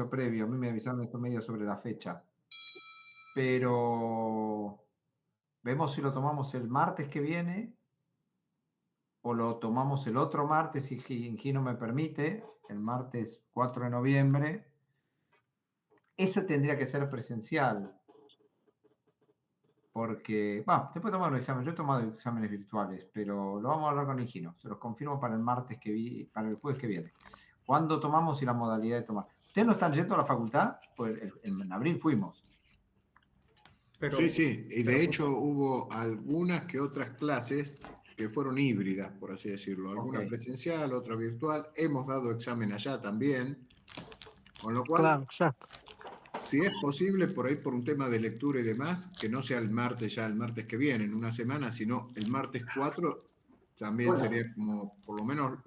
previo, a mí me avisaron esto medio sobre la fecha, pero vemos si lo tomamos el martes que viene o lo tomamos el otro martes, si Gino me permite, el martes 4 de noviembre. Ese tendría que ser presencial, porque, bueno, después tomar un examen. Yo he tomado exámenes virtuales, pero lo vamos a hablar con Gino. Se los confirmo para el martes para el jueves que viene. ¿Cuándo tomamos y la modalidad de tomar? ¿Ustedes no están yendo a la facultad? Pues en abril fuimos. Sí, sí, y de hecho hubo algunas que otras clases que fueron híbridas, por así decirlo, alguna presencial, otra virtual. Hemos dado examen allá también, con lo cual, Claro, exacto. si es posible, por ahí por un tema de lectura y demás, que no sea el martes ya, el martes que viene, en una semana, sino el martes 4, también sería como, por lo menos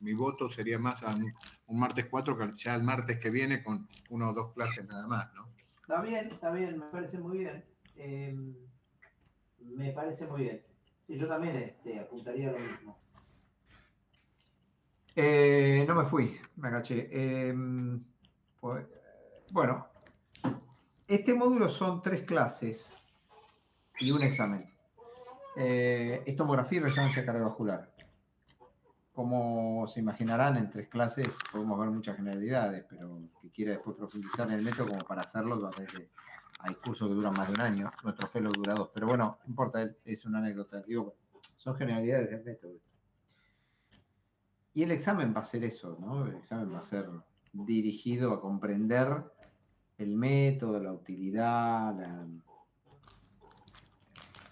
mi voto sería más a un martes 4 que ya el martes que viene con una o dos clases nada más, ¿no? Está bien, me parece muy bien. Me parece muy bien. Sí, yo también apuntaría a lo mismo. No me fui, me agaché. Pues, bueno, este módulo son 3 clases y un examen. Es tomografía y resonancia cardiovascular. Como se imaginarán, en 3 clases podemos ver muchas generalidades, pero el que quiera después profundizar en el método como para hacerlo, va a ver que hay cursos que duran más de un año. Nuestro fellow dura 2, pero bueno, no importa, es una anécdota. Digo, son generalidades del método. Y el examen va a ser eso, ¿no? El examen va a ser dirigido a comprender el método, la utilidad, la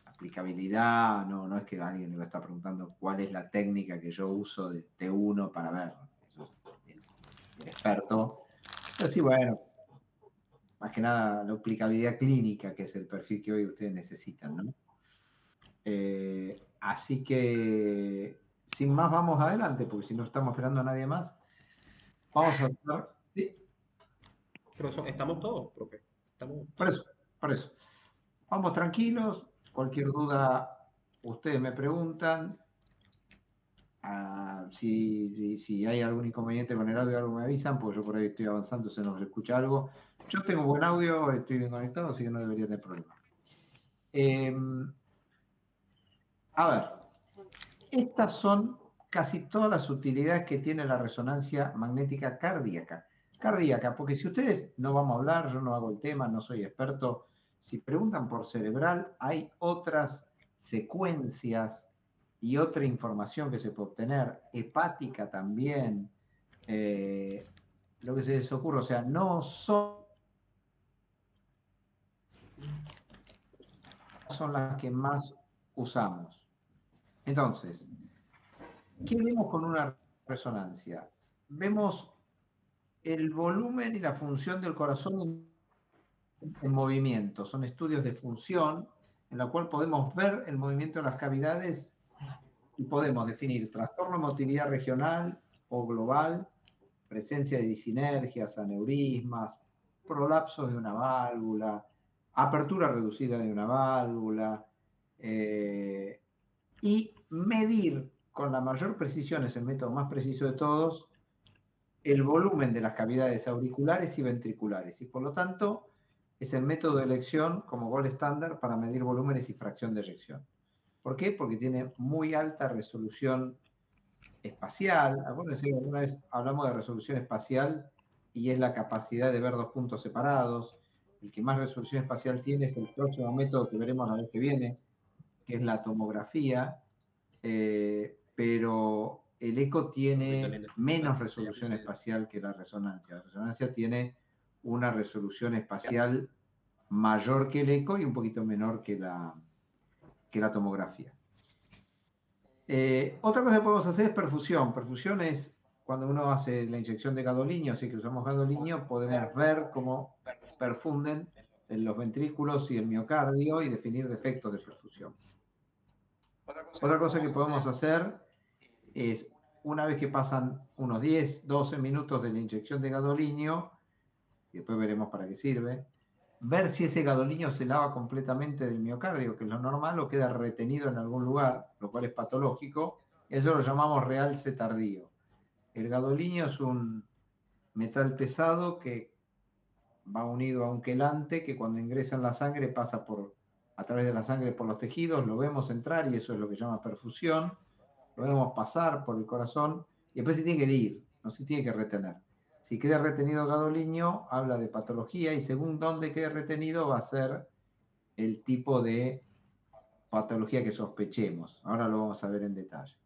aplicabilidad. No es que alguien me va a estar preguntando cuál es la técnica que yo uso de T1 para ver. Eso es el experto. Pero sí, bueno, más que nada la aplicabilidad clínica, que es el perfil que hoy ustedes necesitan, ¿no? Así que, sin más, vamos adelante, porque si no estamos esperando a nadie más, vamos a hacer, ¿sí? Pero estamos todos, profe. Estamos Por todos. eso. Vamos tranquilos, cualquier duda ustedes me preguntan. Si hay algún inconveniente con el audio, algo me avisan, porque yo por ahí estoy avanzando, se nos escucha algo. Yo tengo buen audio, estoy bien conectado, así que no debería tener problema. A ver, estas son casi todas las utilidades que tiene la resonancia magnética cardíaca. Cardíaca, porque si ustedes no vamos a hablar, yo no hago el tema, no soy experto, si preguntan por cerebral, hay otras secuencias y otra información que se puede obtener, hepática también, lo que se les ocurre, o sea, no son las que más usamos. Entonces, ¿qué vemos con una resonancia? Vemos el volumen y la función del corazón en movimiento. Son estudios de función en la cual podemos ver el movimiento de las cavidades y podemos definir trastorno de motilidad regional o global, presencia de disinergias, aneurismas, prolapsos de una válvula, apertura reducida de una válvula, y medir con la mayor precisión, es el método más preciso de todos, el volumen de las cavidades auriculares y ventriculares, y por lo tanto es el método de elección como gold estándar para medir volúmenes y fracción de eyección. ¿Por qué? Porque tiene muy alta resolución espacial. Acuérdense que alguna vez hablamos de resolución espacial y es la capacidad de ver 2 puntos separados. El que más resolución espacial tiene es el próximo método que veremos la vez que viene, que es la tomografía, pero el eco tiene menos resolución espacial que la resonancia. La resonancia tiene una resolución espacial mayor que el eco y un poquito menor que la tomografía. Otra cosa que podemos hacer es perfusión. Perfusión es cuando uno hace la inyección de gadolinio, así que usamos gadolinio, podemos ver cómo perfunden en los ventrículos y el miocardio y definir defectos de perfusión. Otra cosa que podemos hacer es, una vez que pasan unos 10, 12 minutos de la inyección de gadolinio, y después veremos para qué sirve, ver si ese gadolinio se lava completamente del miocardio, que es lo normal, o queda retenido en algún lugar, lo cual es patológico. Eso lo llamamos realce tardío. El gadolinio es un metal pesado que va unido a un quelante que cuando ingresa en la sangre pasa a través de la sangre por los tejidos, lo vemos entrar y eso es lo que se llama perfusión, lo vemos pasar por el corazón y después se tiene que ir, no se tiene que retener. Si queda retenido gadoliño, habla de patología y según dónde quede retenido va a ser el tipo de patología que sospechemos. Ahora lo vamos a ver en detalle.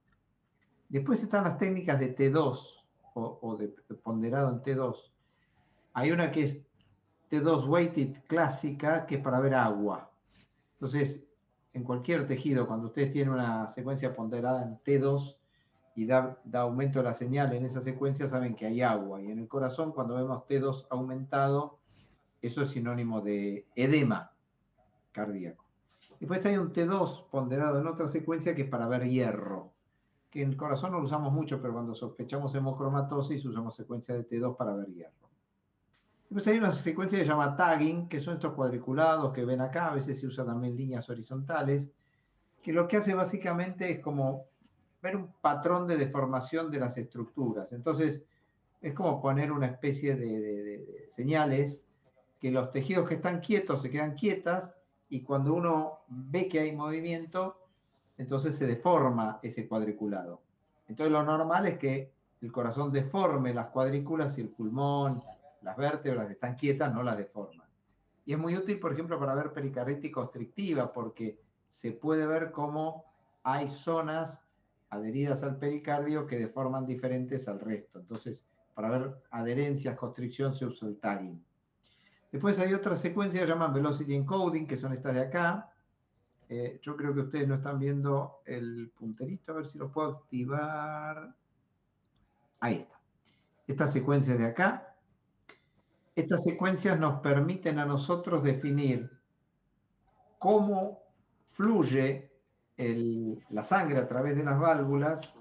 Después están las técnicas de T2 o de ponderado en T2. Hay una que es T2 weighted clásica, que es para ver agua. Entonces, en cualquier tejido, cuando ustedes tienen una secuencia ponderada en T2 y da aumento de la señal en esa secuencia, saben que hay agua. Y en el corazón, cuando vemos T2 aumentado, eso es sinónimo de edema cardíaco. Después hay un T2 ponderado en otra secuencia que es para ver hierro, que en el corazón no lo usamos mucho, pero cuando sospechamos hemocromatosis usamos secuencia de T2 para ver hierro. Después hay una secuencia que se llama tagging, que son estos cuadriculados que ven acá, a veces se usa también líneas horizontales, que lo que hace básicamente es como ver un patrón de deformación de las estructuras. Entonces, es como poner una especie de señales que los tejidos que están quietos se quedan quietas y cuando uno ve que hay movimiento, entonces se deforma ese cuadriculado. Entonces lo normal es que el corazón deforme las cuadrículas y el pulmón, las vértebras están quietas, no las deforman. Y es muy útil, por ejemplo, para ver pericarditis constrictiva, porque se puede ver cómo hay zonas adheridas al pericardio que deforman diferentes al resto. Entonces, para ver adherencias, constricción, se usa el tagging. Después hay otras secuencias que llaman velocity encoding, que son estas de acá. Yo creo que ustedes no están viendo el punterito, a ver si lo puedo activar. Ahí está. Estas secuencias de acá. Estas secuencias nos permiten a nosotros definir cómo fluye la sangre a través de las válvulas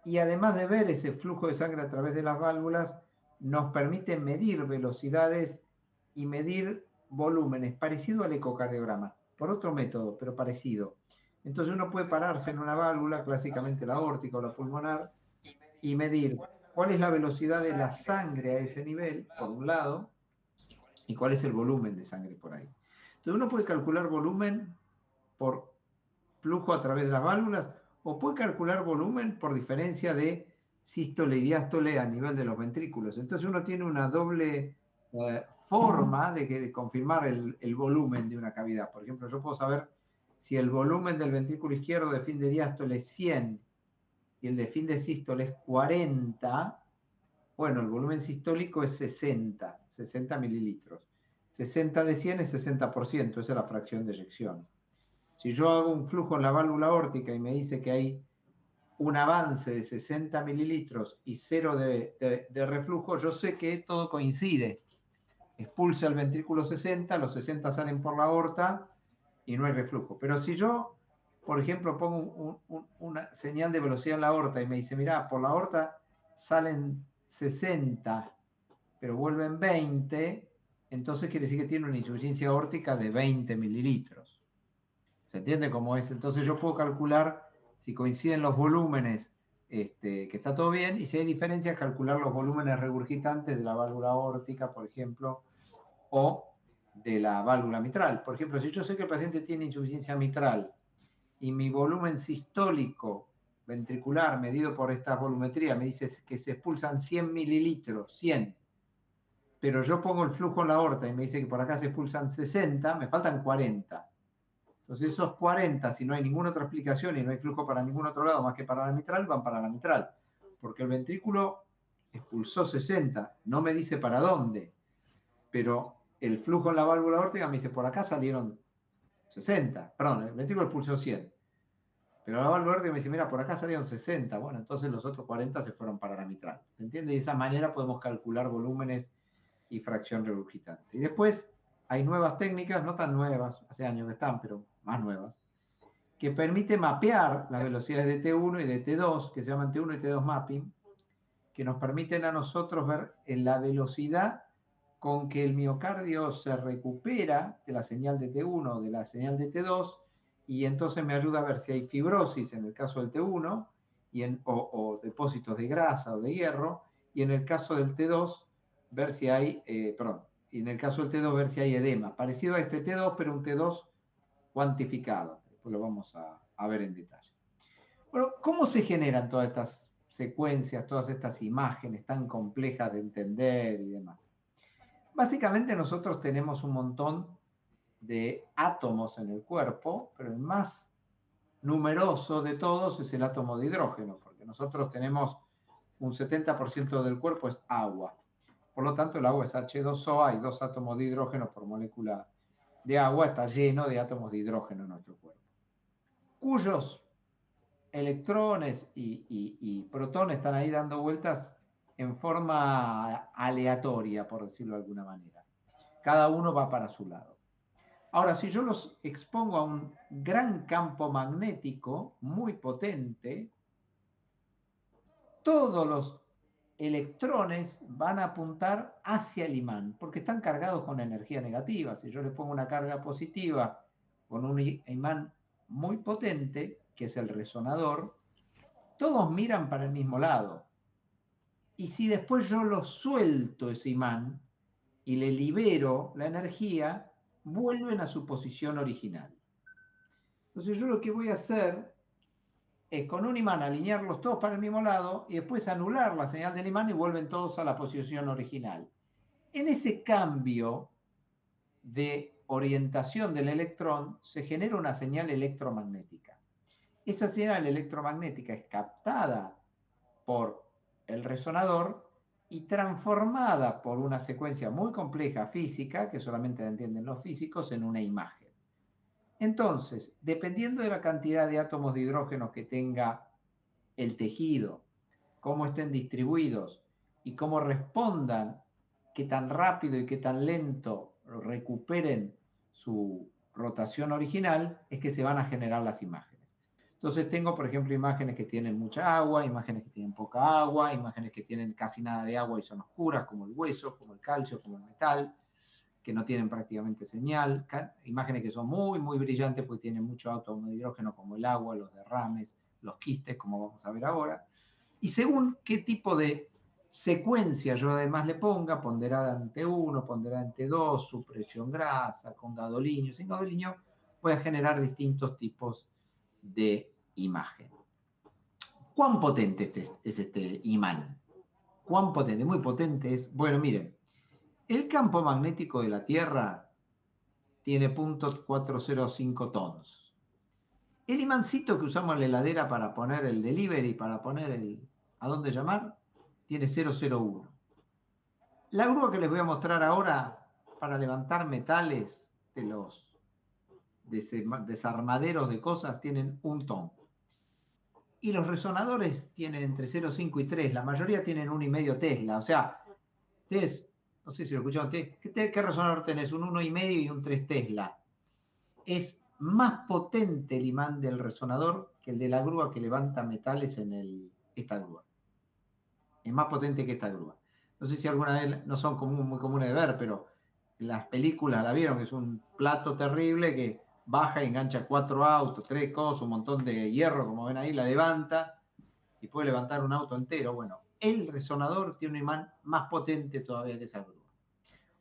y además de ver ese flujo de sangre a través de las válvulas, nos permite medir velocidades y medir volúmenes, parecido al ecocardiograma, por otro método, pero parecido. Entonces uno puede pararse en una válvula, clásicamente la aórtica o la pulmonar, y medir cuál es la velocidad de la sangre a ese nivel, por un lado, y cuál es el volumen de sangre por ahí. Entonces uno puede calcular volumen por flujo a través de las válvulas o puede calcular volumen por diferencia de sístole y diástole a nivel de los ventrículos. Entonces uno tiene una doble forma de confirmar el volumen de una cavidad. Por ejemplo, yo puedo saber si el volumen del ventrículo izquierdo de fin de diástole es 100 y el de fin de sístole es 40, bueno, el volumen sistólico es 60 mililitros. 60 de 100 es 60%, esa es la fracción de eyección. Si yo hago un flujo en la válvula aórtica y me dice que hay un avance de 60 mililitros y 0 de reflujo, yo sé que todo coincide. Expulsa el ventrículo 60, los 60 salen por la aorta y no hay reflujo. Pero si yo, por ejemplo, pongo una señal de velocidad en la aorta y me dice, mirá, por la aorta salen 60, pero vuelven 20, entonces quiere decir que tiene una insuficiencia aórtica de 20 mililitros. ¿Se entiende cómo es? Entonces yo puedo calcular si coinciden los volúmenes, que está todo bien, y si hay diferencias, calcular los volúmenes regurgitantes de la válvula aórtica, por ejemplo, o de la válvula mitral. Por ejemplo, si yo sé que el paciente tiene insuficiencia mitral y mi volumen sistólico ventricular medido por esta volumetría me dice que se expulsan 100 mililitros, 100, pero yo pongo el flujo en la aorta y me dice que por acá se expulsan 60, me faltan 40. Entonces esos 40, si no hay ninguna otra explicación y no hay flujo para ningún otro lado más que para la mitral, van para la mitral. Porque el ventrículo expulsó 60, no me dice para dónde, pero el flujo en la válvula aórtica me dice, por acá salieron 60, perdón, el ventrículo expulsó 100. Pero la válvula aórtica me dice, mira, por acá salieron 60, bueno, entonces los otros 40 se fueron para la mitral. ¿Se entiende? De esa manera podemos calcular volúmenes y fracción regurgitante. Y después hay nuevas técnicas, no tan nuevas, hace años que están, pero más nuevas, que permite mapear las velocidades de T1 y de T2, que se llaman T1 y T2 mapping, que nos permiten a nosotros ver en la velocidad con que el miocardio se recupera de la señal de T1 o de la señal de T2, y entonces me ayuda a ver si hay fibrosis en el caso del T1 o depósitos de grasa o de hierro, y en el caso del T2 ver si hay, perdón, y en el caso del T2 ver si hay edema, parecido a este T2, pero un T2 cuantificado. Después lo vamos a ver en detalle. Bueno, ¿cómo se generan todas estas secuencias, todas estas imágenes tan complejas de entender y demás? Básicamente nosotros tenemos un montón de átomos en el cuerpo, pero el más numeroso de todos es el átomo de hidrógeno, porque nosotros tenemos un 70% del cuerpo es agua. Por lo tanto, el agua es H2O, hay 2 átomos de hidrógeno por molécula de agua, está lleno de átomos de hidrógeno en nuestro cuerpo, cuyos electrones y protones están ahí dando vueltas en forma aleatoria, por decirlo de alguna manera. Cada uno va para su lado. Ahora, si yo los expongo a un gran campo magnético muy potente, todos los electrones van a apuntar hacia el imán, porque están cargados con energía negativa. Si yo le pongo una carga positiva con un imán muy potente, que es el resonador, todos miran para el mismo lado. Y si después yo lo suelto ese imán y le libero la energía, vuelven a su posición original. Entonces yo lo que voy a hacer es con un imán alinearlos todos para el mismo lado y después anular la señal del imán y vuelven todos a la posición original. En ese cambio de orientación del electrón se genera una señal electromagnética. Esa señal electromagnética es captada por el resonador y transformada por una secuencia muy compleja física, que solamente entienden los físicos, en una imagen. Entonces, dependiendo de la cantidad de átomos de hidrógeno que tenga el tejido, cómo estén distribuidos y cómo respondan, qué tan rápido y qué tan lento recuperen su rotación original, es que se van a generar las imágenes. Entonces tengo, por ejemplo, imágenes que tienen mucha agua, imágenes que tienen poca agua, imágenes que tienen casi nada de agua y son oscuras, como el hueso, como el calcio, como el metal, que no tienen prácticamente señal, imágenes que son muy, muy brillantes porque tienen mucho átomo de hidrógeno, como el agua, los derrames, los quistes, como vamos a ver ahora. Y según qué tipo de secuencia yo además le ponga, ponderada en T1, ponderada en T2, supresión grasa, con gadolinio, sin gadolinio, voy a generar distintos tipos de imagen. ¿Cuán potente es este imán? ¿Cuán potente? Muy potente es. Bueno, miren, el campo magnético de la Tierra tiene 0.405 tons. El imancito que usamos en la heladera para poner el delivery, para poner el a dónde llamar, tiene 001. La grúa que les voy a mostrar ahora para levantar metales de los desarmaderos de cosas tienen 1 ton. Y los resonadores tienen entre 0,5 y 3. La mayoría tienen 1,5 Tesla. O sea, ustedes, no sé si lo escucharon, ¿qué resonador tenés? Un 1,5 y un 3 Tesla. Es más potente el imán del resonador que el de la grúa que levanta metales en esta grúa. Es más potente que esta grúa. No sé si alguna vez, no son muy comunes de ver, pero en las películas la vieron, que es un plato terrible que baja y engancha 4 autos, 3 cosas, un montón de hierro, como ven ahí, la levanta y puede levantar un auto entero. Bueno, el resonador tiene un imán más potente todavía que esa grúa.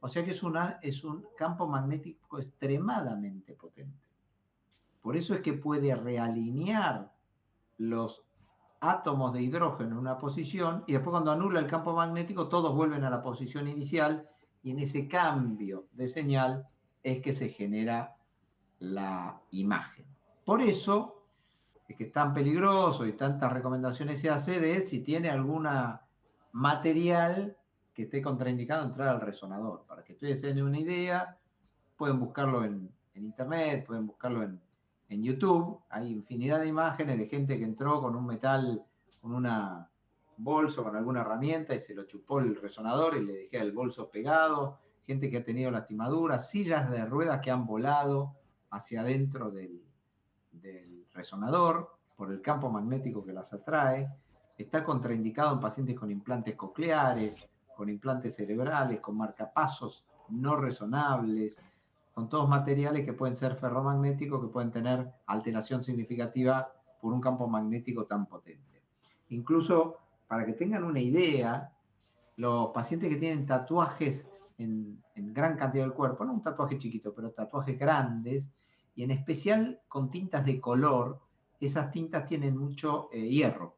O sea que es un campo magnético extremadamente potente. Por eso es que puede realinear los átomos de hidrógeno en una posición y después cuando anula el campo magnético todos vuelven a la posición inicial y en ese cambio de señal es que se genera la imagen. Por eso es que es tan peligroso y tantas recomendaciones se hace de si tiene alguna material que esté contraindicado entrar al resonador. Para que ustedes se den una idea, pueden buscarlo en internet, pueden buscarlo en YouTube. Hay infinidad de imágenes de gente que entró con un metal, con una bolso, con alguna herramienta y se lo chupó el resonador y le dejé el bolso pegado. Gente que ha tenido lastimaduras, sillas de ruedas que han volado hacia adentro del resonador por el campo magnético que las atrae. Está contraindicado en pacientes con implantes cocleares, con implantes cerebrales, con marcapasos no resonables, con todos materiales que pueden ser ferromagnéticos, que pueden tener alteración significativa por un campo magnético tan potente. Incluso, para que tengan una idea, los pacientes que tienen tatuajes en gran cantidad del cuerpo, no un tatuaje chiquito, pero tatuajes grandes, y en especial con tintas de color, esas tintas tienen mucho hierro,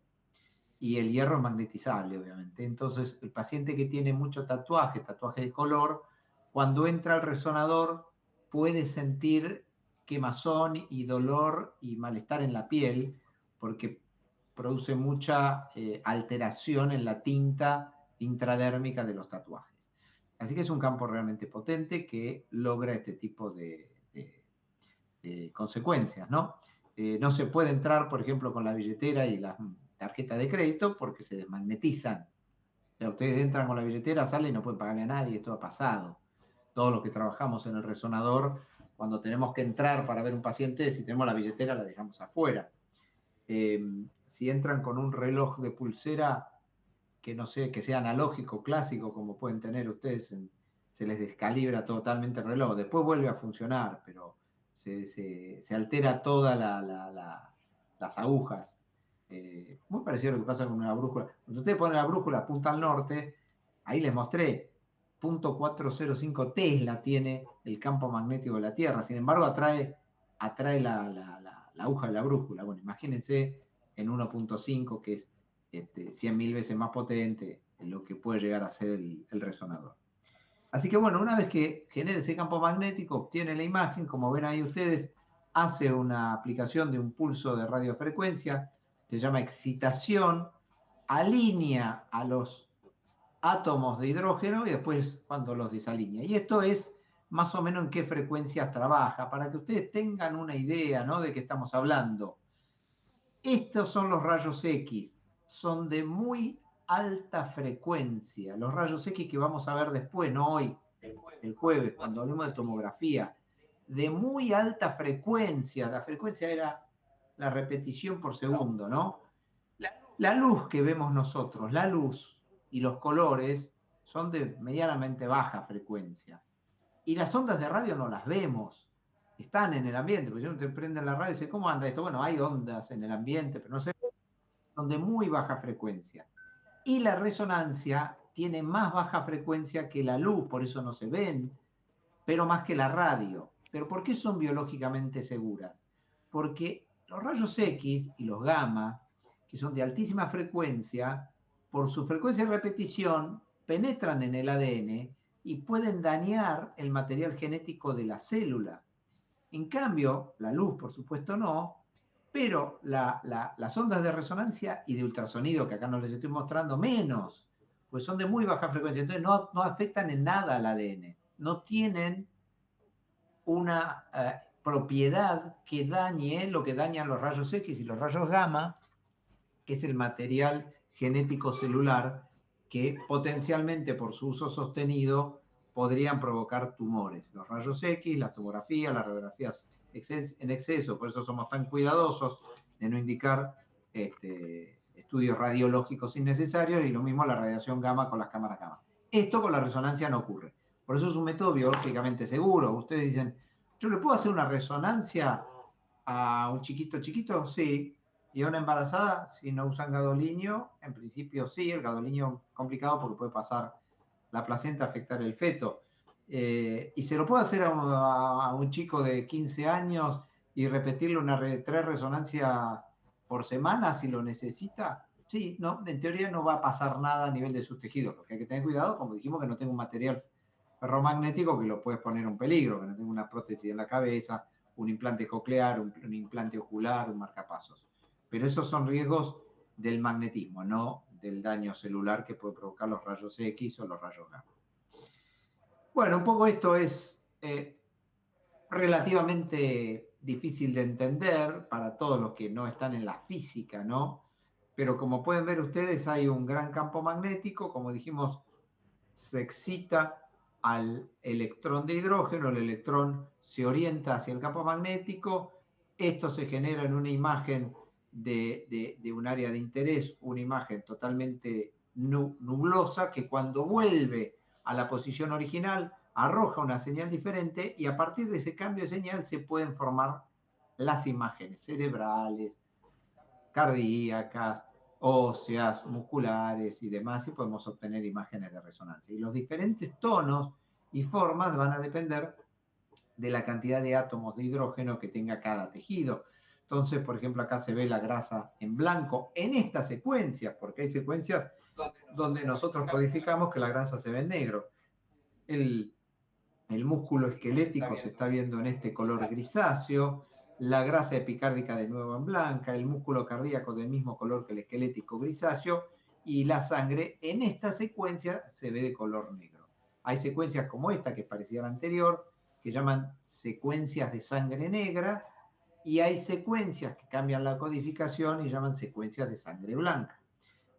y el hierro es magnetizable, obviamente. Entonces, el paciente que tiene mucho tatuaje, tatuaje de color, cuando entra al resonador puede sentir quemazón y dolor y malestar en la piel, porque produce mucha alteración en la tinta intradérmica de los tatuajes. Así que es un campo realmente potente que logra este tipo de consecuencias, ¿no? No se puede entrar, por ejemplo, con la billetera y la tarjeta de crédito porque se desmagnetizan. O sea, ustedes entran con la billetera, salen y no pueden pagarle a nadie, esto ha pasado. Todos los que trabajamos en el resonador, cuando tenemos que entrar para ver un paciente, si tenemos la billetera la dejamos afuera. Si entran con un reloj de pulsera que no sé, que sea analógico, clásico, como pueden tener ustedes, se les descalibra totalmente el reloj. Después vuelve a funcionar, pero se altera todas las agujas. Muy parecido a lo que pasa con una brújula. Cuando ustedes ponen la brújula punta al norte, ahí les mostré, 0.405 Tesla tiene el campo magnético de la Tierra. Sin embargo, atrae la aguja de la brújula. Bueno, imagínense en 1.5, que es 100.000 veces más potente en lo que puede llegar a ser el resonador. Así que bueno, una vez que genera ese campo magnético, obtiene la imagen, como ven ahí ustedes, hace una aplicación de un pulso de radiofrecuencia, se llama excitación, alinea a los átomos de hidrógeno y después cuando los desalinea. Y esto es más o menos en qué frecuencias trabaja, para que ustedes tengan una idea, ¿no?, de qué estamos hablando. Estos son los rayos X, son de muy alta frecuencia. Los rayos X que vamos a ver después, no hoy, el jueves, cuando hablemos de tomografía, de muy alta frecuencia. La frecuencia era la repetición por segundo, ¿no? La luz que vemos nosotros, la luz y los colores son de medianamente baja frecuencia. Y las ondas de radio no las vemos, están en el ambiente, porque si uno te prende la radio y dice, ¿cómo anda esto? Bueno, hay ondas en el ambiente, pero no sé, son de muy baja frecuencia. Y la resonancia tiene más baja frecuencia que la luz, por eso no se ven, pero más que la radio. ¿Pero por qué son biológicamente seguras? Porque los rayos X y los gamma, que son de altísima frecuencia, por su frecuencia de repetición, penetran en el ADN y pueden dañar el material genético de la célula. En cambio, la luz, por supuesto, no, pero las ondas de resonancia y de ultrasonido, que acá no les estoy mostrando, menos, pues son de muy baja frecuencia, entonces no afectan en nada al ADN, no tienen una propiedad que dañe lo que dañan los rayos X y los rayos gamma, que es el material genético celular que potencialmente por su uso sostenido podrían provocar tumores. Los rayos X, la tomografía, las radiografías en exceso, por eso somos tan cuidadosos de no indicar estudios radiológicos innecesarios, y lo mismo la radiación gamma con las cámaras gamma. Esto con la resonancia no ocurre. Por eso es un método biológicamente seguro. Ustedes dicen, ¿yo le puedo hacer una resonancia a un chiquito chiquito? Sí. ¿Y a una embarazada, si no usan gadolinio? En principio sí, el gadolinio es complicado porque puede pasar la placenta, afectar el feto. ¿Y se lo puede hacer a un chico de 15 años y repetirle 3 resonancias por semana si lo necesita? Sí, no, en teoría no va a pasar nada a nivel de sus tejidos. Lo que hay que tener cuidado, como dijimos, que no tenga un material ferromagnético que lo puedes poner en peligro, que no tenga una prótesis en la cabeza, un implante coclear, un implante ocular, un marcapasos. Pero esos son riesgos del magnetismo, no del daño celular que puede provocar los rayos X o los rayos gamma. Bueno, un poco esto es relativamente difícil de entender para todos los que no están en la física, ¿no? Pero como pueden ver ustedes, hay un gran campo magnético, como dijimos, se excita al electrón de hidrógeno, el electrón se orienta hacia el campo magnético, esto se genera en una imagen de un área de interés, una imagen totalmente nublosa, que cuando vuelve a la posición original arroja una señal diferente, y a partir de ese cambio de señal se pueden formar las imágenes cerebrales, cardíacas, óseas, musculares y demás, y podemos obtener imágenes de resonancia. Y los diferentes tonos y formas van a depender de la cantidad de átomos de hidrógeno que tenga cada tejido. Entonces, por ejemplo, acá se ve la grasa en blanco en estas secuencias, porque hay secuencias donde nosotros codificamos que la grasa se ve en negro. El músculo esquelético se está viendo en este color grisáceo, la grasa epicárdica de nuevo en blanca, el músculo cardíaco del mismo color que el esquelético grisáceo, y la sangre en esta secuencia se ve de color negro. Hay secuencias como esta, que parecía la anterior, que llaman secuencias de sangre negra, y hay secuencias que cambian la codificación y llaman secuencias de sangre blanca.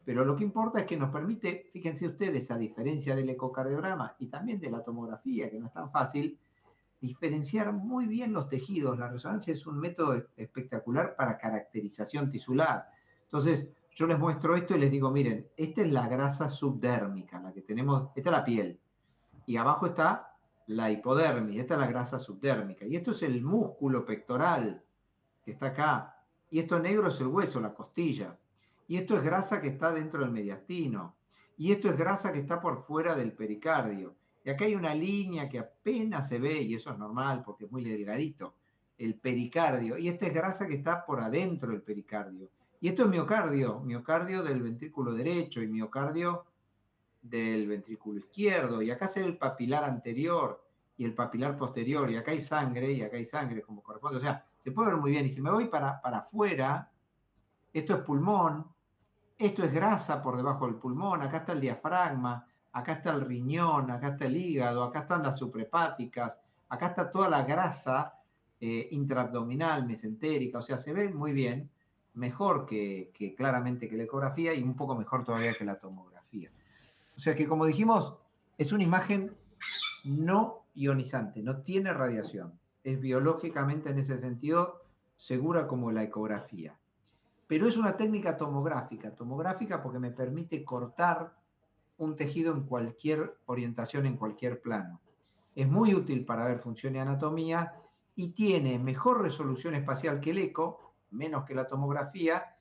Pero lo que importa es que nos permite, fíjense ustedes, a diferencia del ecocardiograma y también de la tomografía, que no es tan fácil, diferenciar muy bien los tejidos. La resonancia es un método espectacular para caracterización tisular. Entonces, yo les muestro esto y les digo, miren, esta es la grasa subdérmica, la que tenemos, esta es la piel, y abajo está la hipodermis, esta es la grasa subdérmica, y esto es el músculo pectoral, que está acá, y esto negro es el hueso, la costilla, y esto es grasa que está dentro del mediastino, y esto es grasa que está por fuera del pericardio. Y acá hay una línea que apenas se ve, y eso es normal porque es muy delgadito, el pericardio, y esta es grasa que está por adentro del pericardio. Y esto es miocardio, miocardio del ventrículo derecho y miocardio del ventrículo izquierdo, y acá se ve el papilar anterior y el papilar posterior, y acá hay sangre, y acá hay sangre como corresponde. O sea, se puede ver muy bien. Y si me voy para afuera, esto es pulmón, esto es grasa por debajo del pulmón, acá está el diafragma, acá está el riñón, acá está el hígado, acá están las suprahepáticas, acá está toda la grasa intraabdominal, mesentérica, o sea, se ve muy bien, mejor que claramente que la ecografía y un poco mejor todavía que la tomografía. O sea que, como dijimos, es una imagen no ionizante, no tiene radiación, es biológicamente en ese sentido segura como la ecografía. Pero es una técnica tomográfica porque me permite cortar un tejido en cualquier orientación, en cualquier plano. Es muy útil para ver función y anatomía y tiene mejor resolución espacial que el eco, menos que la tomografía,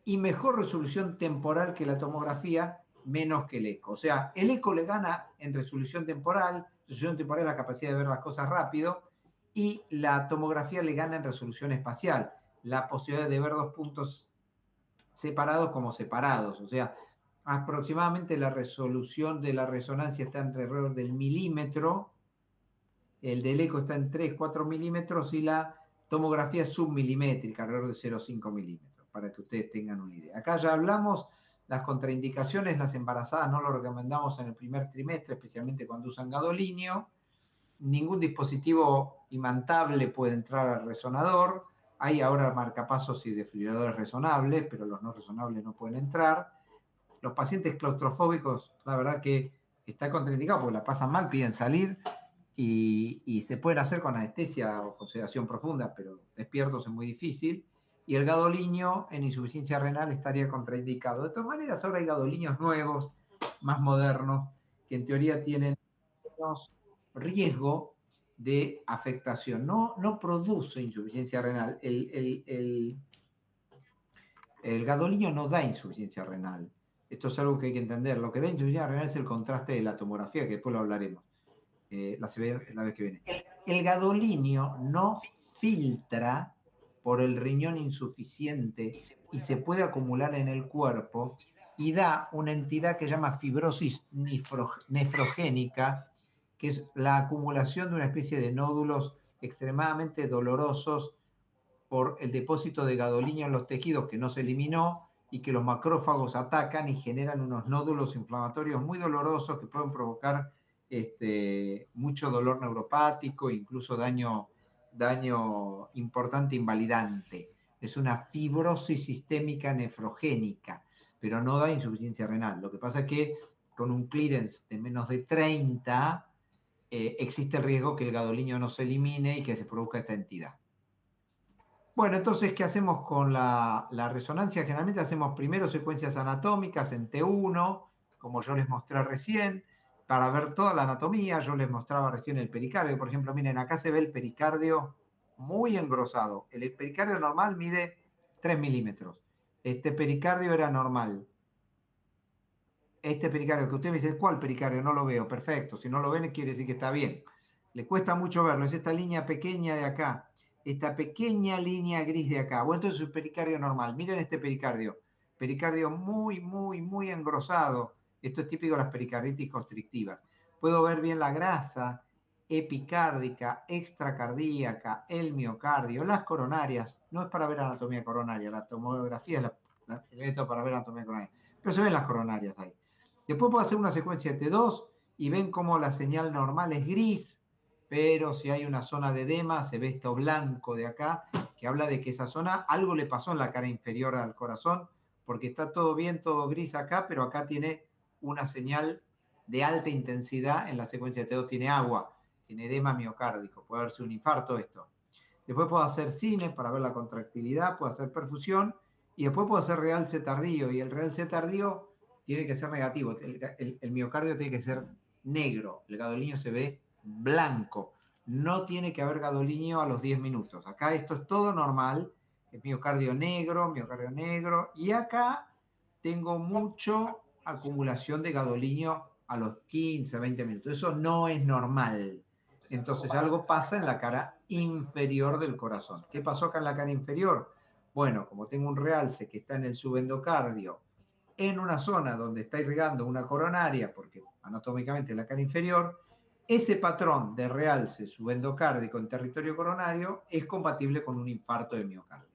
y mejor resolución temporal que la tomografía, menos que el eco. O sea, el eco le gana en resolución temporal es la capacidad de ver las cosas rápido, y la tomografía le gana en resolución espacial, la posibilidad de ver dos puntos separados como separados. O sea, aproximadamente la resolución de la resonancia está alrededor del milímetro, el del eco está en 3, 4 milímetros y la tomografía es submilimétrica, alrededor de 0,5 milímetros, para que ustedes tengan una idea. Acá ya hablamos las contraindicaciones, las embarazadas no lo recomendamos en el primer trimestre, especialmente cuando usan gadolinio. Ningún dispositivo imantable puede entrar al resonador. Hay ahora marcapasos y desfibriladores resonables, pero los no resonables no pueden entrar. Los pacientes claustrofóbicos, la verdad que está contraindicado porque la pasan mal, piden salir y se pueden hacer con anestesia o con sedación profunda, pero despiertos es muy difícil. Y el gadolinio en insuficiencia renal estaría contraindicado. De todas maneras, ahora hay gadoliños nuevos, más modernos, que en teoría tienen menos riesgo de afectación. No produce insuficiencia renal. El gadolinio no da insuficiencia renal. Esto es algo que hay que entender. Lo que da insuficiencia renal es el contraste de la tomografía, que después lo hablaremos la vez que viene. El gadolinio no filtra por el riñón insuficiente y se puede acumular en el cuerpo y da una entidad que se llama fibrosis nefrogénica, que es la acumulación de una especie de nódulos extremadamente dolorosos por el depósito de gadolinio en los tejidos que no se eliminó y que los macrófagos atacan y generan unos nódulos inflamatorios muy dolorosos que pueden provocar mucho dolor neuropático, incluso daño importante invalidante. Es una fibrosis sistémica nefrogénica, pero no da insuficiencia renal. Lo que pasa es que con un clearance de menos de 30 existe el riesgo que el gadolinio no se elimine y que se produzca esta entidad. Bueno, entonces, ¿qué hacemos con la resonancia? Generalmente hacemos primero secuencias anatómicas en T1, como yo les mostré recién, para ver toda la anatomía. Yo les mostraba recién el pericardio. Por ejemplo, miren, acá se ve el pericardio muy engrosado. El pericardio normal mide 3 milímetros. Este pericardio era normal. Este pericardio que usted me dice, ¿cuál pericardio? No lo veo. Perfecto. Si no lo ven, quiere decir que está bien. Le cuesta mucho verlo. Es esta línea pequeña de acá. Esta pequeña línea gris de acá. Bueno, entonces es un pericardio normal. Miren este pericardio. Pericardio muy, muy, muy engrosado. Esto es típico de las pericarditis constrictivas. Puedo ver bien la grasa epicárdica, extracardíaca, el miocardio, las coronarias. No es para ver anatomía coronaria. La tomografía es el método para ver anatomía coronaria. Pero se ven las coronarias ahí. Después puedo hacer una secuencia T2 y ven cómo la señal normal es gris, pero si hay una zona de edema, se ve esto blanco de acá, que habla de que esa zona, algo le pasó en la cara inferior al corazón, porque está todo bien, todo gris acá, pero acá tiene una señal de alta intensidad en la secuencia T2, tiene agua, tiene edema miocárdico, puede haberse un infarto esto. Después puedo hacer cine para ver la contractilidad, puedo hacer perfusión, y después puedo hacer realce tardío, y el realce tardío tiene que ser negativo, el miocardio tiene que ser negro, el gadolinio se ve blanco, no tiene que haber gadolinio a los 10 minutos. Acá esto es todo normal, el miocardio negro, y acá tengo mucho acumulación de gadolinio a los 15, 20 minutos. Eso no es normal. Entonces algo pasa en la cara inferior del corazón. ¿Qué pasó acá en la cara inferior? Bueno, como tengo un realce que está en el subendocardio, en una zona donde está irrigando una coronaria, porque anatómicamente es la cara inferior, ese patrón de realce subendocárdico en territorio coronario es compatible con un infarto de miocardio.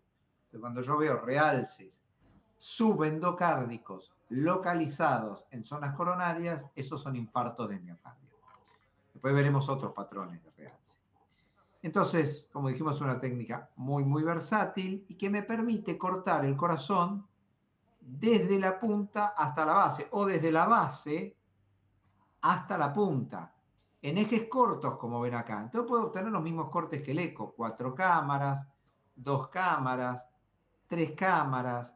Entonces, cuando yo veo realces subendocárdicos localizados en zonas coronarias, esos son infartos de miocardio. Después veremos otros patrones de realce. Entonces, como dijimos, es una técnica muy, muy versátil y que me permite cortar el corazón desde la punta hasta la base o desde la base hasta la punta en ejes cortos, como ven acá. Entonces puedo obtener los mismos cortes que el eco: 4 cámaras, 2 cámaras, 3 cámaras,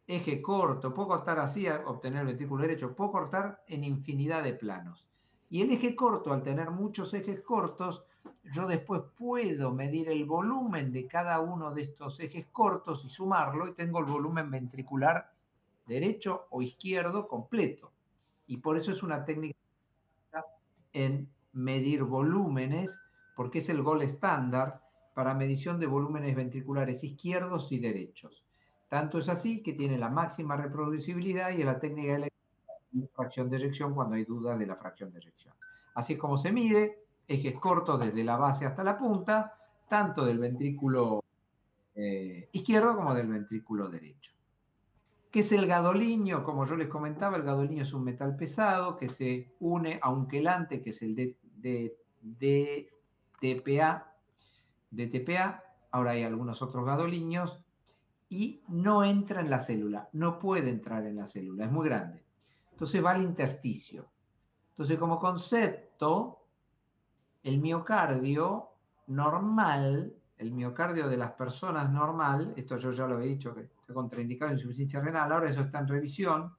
eje corto. Puedo cortar así, obtener el ventrículo derecho. Puedo cortar en infinidad de planos. Y el eje corto, al tener muchos ejes cortos, yo después puedo medir el volumen de cada uno de estos ejes cortos y sumarlo, y tengo el volumen ventricular derecho o izquierdo completo. Y por eso es una técnica en medir volúmenes, porque es el gold estándar para medición de volúmenes ventriculares izquierdos y derechos. Tanto es así que tiene la máxima reproducibilidad y es la técnica de la fracción de eyección cuando hay duda de la fracción de eyección. Así es como se mide, ejes cortos desde la base hasta la punta, tanto del ventrículo izquierdo como del ventrículo derecho. ¿Qué es el gadolinio? Como yo les comentaba, el gadolinio es un metal pesado que se une a un quelante, que es el DTPA. Ahora hay algunos otros gadolinios, y no entra en la célula, no puede entrar en la célula, es muy grande. Entonces va al intersticio. Entonces, como concepto, el miocardio normal, el miocardio de las personas normal, esto yo ya lo he dicho, que está contraindicado en insuficiencia renal, ahora eso está en revisión,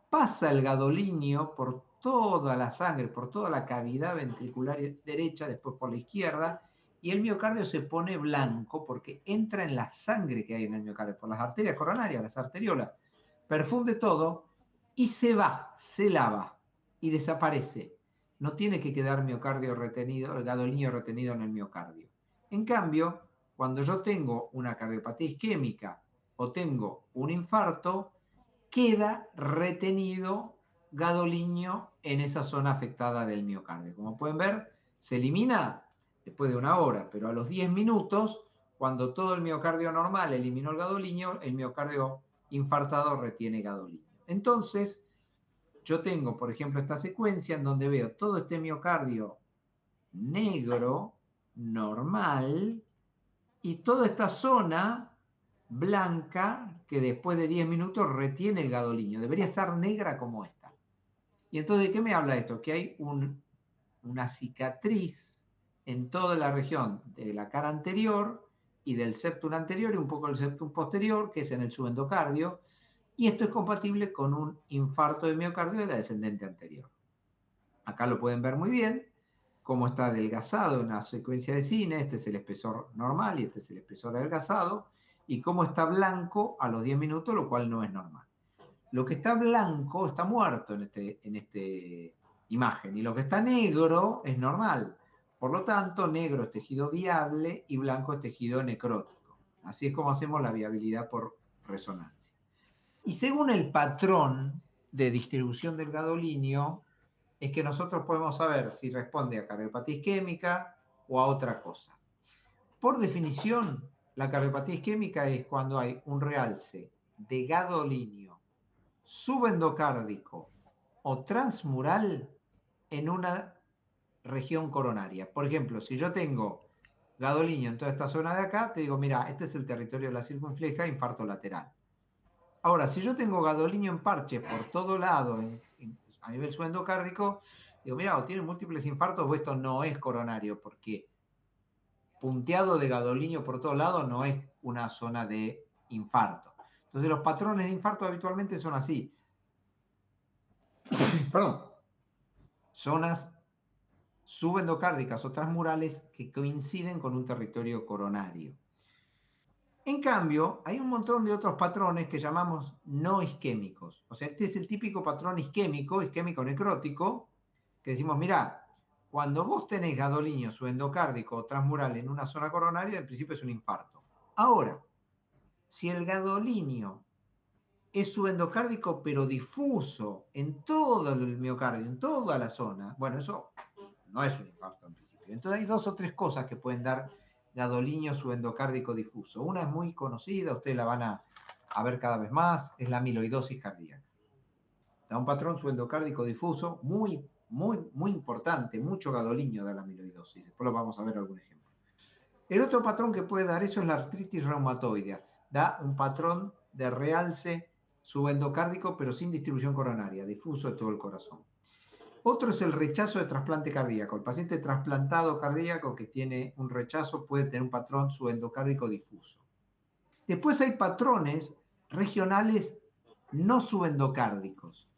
pasa el gadolinio por toda la sangre, por toda la cavidad ventricular derecha, después por la izquierda, y el miocardio se pone blanco porque entra en la sangre que hay en el miocardio, por las arterias coronarias, las arteriolas, perfunde todo y se va, se lava y desaparece. No tiene que quedar miocardio retenido, el gadolinio retenido en el miocardio. En cambio, cuando yo tengo una cardiopatía isquémica o tengo un infarto, queda retenido gadolinio en esa zona afectada del miocardio. Como pueden ver, se elimina después de una hora, pero a los 10 minutos, cuando todo el miocardio normal eliminó el gadolinio, el miocardio infartado retiene gadolinio. Entonces, yo tengo, por ejemplo, esta secuencia en donde veo todo este miocardio negro, normal, y toda esta zona blanca que después de 10 minutos retiene el gadolinio. Debería estar negra como esta. Y entonces, ¿de qué me habla esto? Que hay una cicatriz en toda la región de la cara anterior y del septum anterior y un poco del septum posterior, que es en el subendocardio, y esto es compatible con un infarto de miocardio de la descendente anterior. Acá lo pueden ver muy bien, cómo está adelgazado en una secuencia de cine. Este es el espesor normal y este es el espesor adelgazado. y cómo está blanco a los 10 minutos, lo cual no es normal. Lo que está blanco está muerto en esta imagen, y lo que está negro es normal. Por lo tanto, negro es tejido viable y blanco es tejido necrótico. Así es como hacemos la viabilidad por resonancia. Y según el patrón de distribución del gadolinio, es que nosotros podemos saber si responde a cardiopatía isquémica o a otra cosa. Por definición, la cardiopatía isquémica es cuando hay un realce de gadolinio subendocárdico o transmural en una región coronaria. Por ejemplo, si yo tengo gadolinio en toda esta zona de acá, te digo, mira, este es el territorio de la circunfleja, infarto lateral. Ahora, si yo tengo gadolinio en parche por todo lado, a nivel subendocárdico, digo, mira, o tiene múltiples infartos o esto no es coronario, porque punteado de gadolinio por todos lados no es una zona de infarto. Entonces los patrones de infarto habitualmente son así. Perdón. Zonas subendocárdicas o transmurales que coinciden con un territorio coronario. En cambio, hay un montón de otros patrones que llamamos no isquémicos. O sea, este es el típico patrón isquémico necrótico, que decimos, mirá, cuando vos tenés gadolinio subendocárdico o transmural en una zona coronaria, en principio es un infarto. Ahora, si el gadolinio es subendocárdico pero difuso en todo el miocardio, en toda la zona, bueno, eso no es un infarto en principio. Entonces hay 2 o 3 cosas que pueden dar gadolinio subendocárdico difuso. Una es muy conocida, ustedes la van a ver cada vez más, es la amiloidosis cardíaca. Da un patrón subendocárdico difuso muy importante, mucho gadolinio da la amiloidosis. Después lo vamos a ver algún ejemplo. El otro patrón que puede dar eso es la artritis reumatoidea. Da un patrón de realce subendocárdico, pero sin distribución coronaria, difuso de todo el corazón. Otro es el rechazo de trasplante cardíaco. El paciente trasplantado cardíaco que tiene un rechazo puede tener un patrón subendocárdico difuso. Después hay patrones regionales no subendocárdicos,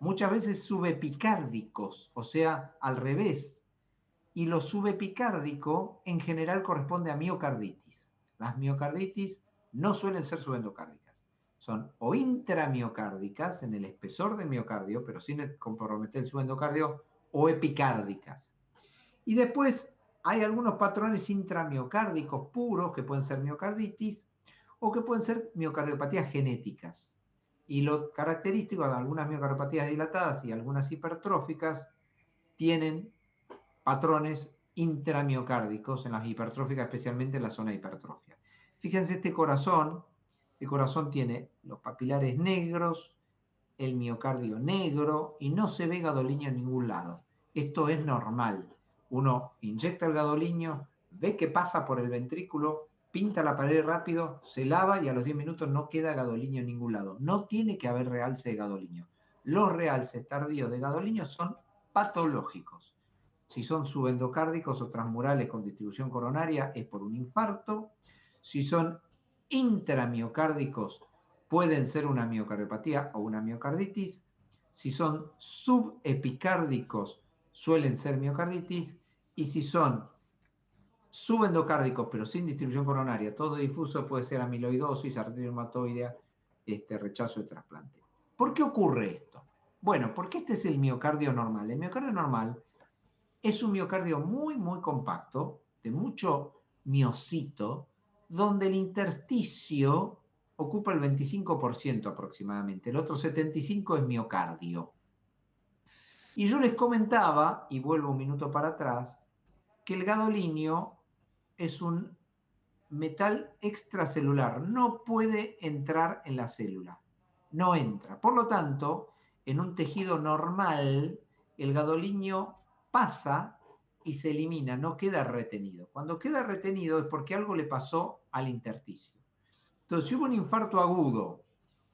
muchas veces subepicárdicos, o sea, al revés. Y lo subepicárdico en general corresponde a miocarditis. Las miocarditis no suelen ser subendocárdicas. Son o intramiocárdicas en el espesor del miocardio, pero sin comprometer el subendocardio, o epicárdicas. Y después hay algunos patrones intramiocárdicos puros que pueden ser miocarditis o que pueden ser miocardiopatías genéticas. Y lo característico de algunas miocardiopatías dilatadas y algunas hipertróficas tienen patrones intramiocárdicos en las hipertróficas, especialmente en la zona de hipertrofia. Fíjense, este corazón tiene los papilares negros, el miocardio negro y no se ve gadolinio en ningún lado. Esto es normal. Uno inyecta el gadolinio, ve que pasa por el ventrículo, pinta la pared rápido, se lava y a los 10 minutos no queda gadolinio en ningún lado. No tiene que haber realce de gadolinio. Los realces tardíos de gadolinio son patológicos. Si son subendocárdicos o transmurales con distribución coronaria, es por un infarto. Si son intramiocárdicos, pueden ser una miocardiopatía o una miocarditis. Si son subepicárdicos, suelen ser miocarditis. Y si son subendocárdicos, pero sin distribución coronaria, todo difuso, puede ser amiloidosis, artritis reumatoidea, rechazo de trasplante. ¿Por qué ocurre esto? Bueno, porque este es el miocardio normal. El miocardio normal es un miocardio muy compacto, de mucho miocito, donde el intersticio ocupa el 25% aproximadamente, el otro 75% es miocardio. Y yo les comentaba, y vuelvo un minuto para atrás, que el gadolinio es un metal extracelular, no puede entrar en la célula, no entra. Por lo tanto, en un tejido normal, el gadolinio pasa y se elimina, no queda retenido. Cuando queda retenido es porque algo le pasó al intersticio. Entonces, si hubo un infarto agudo,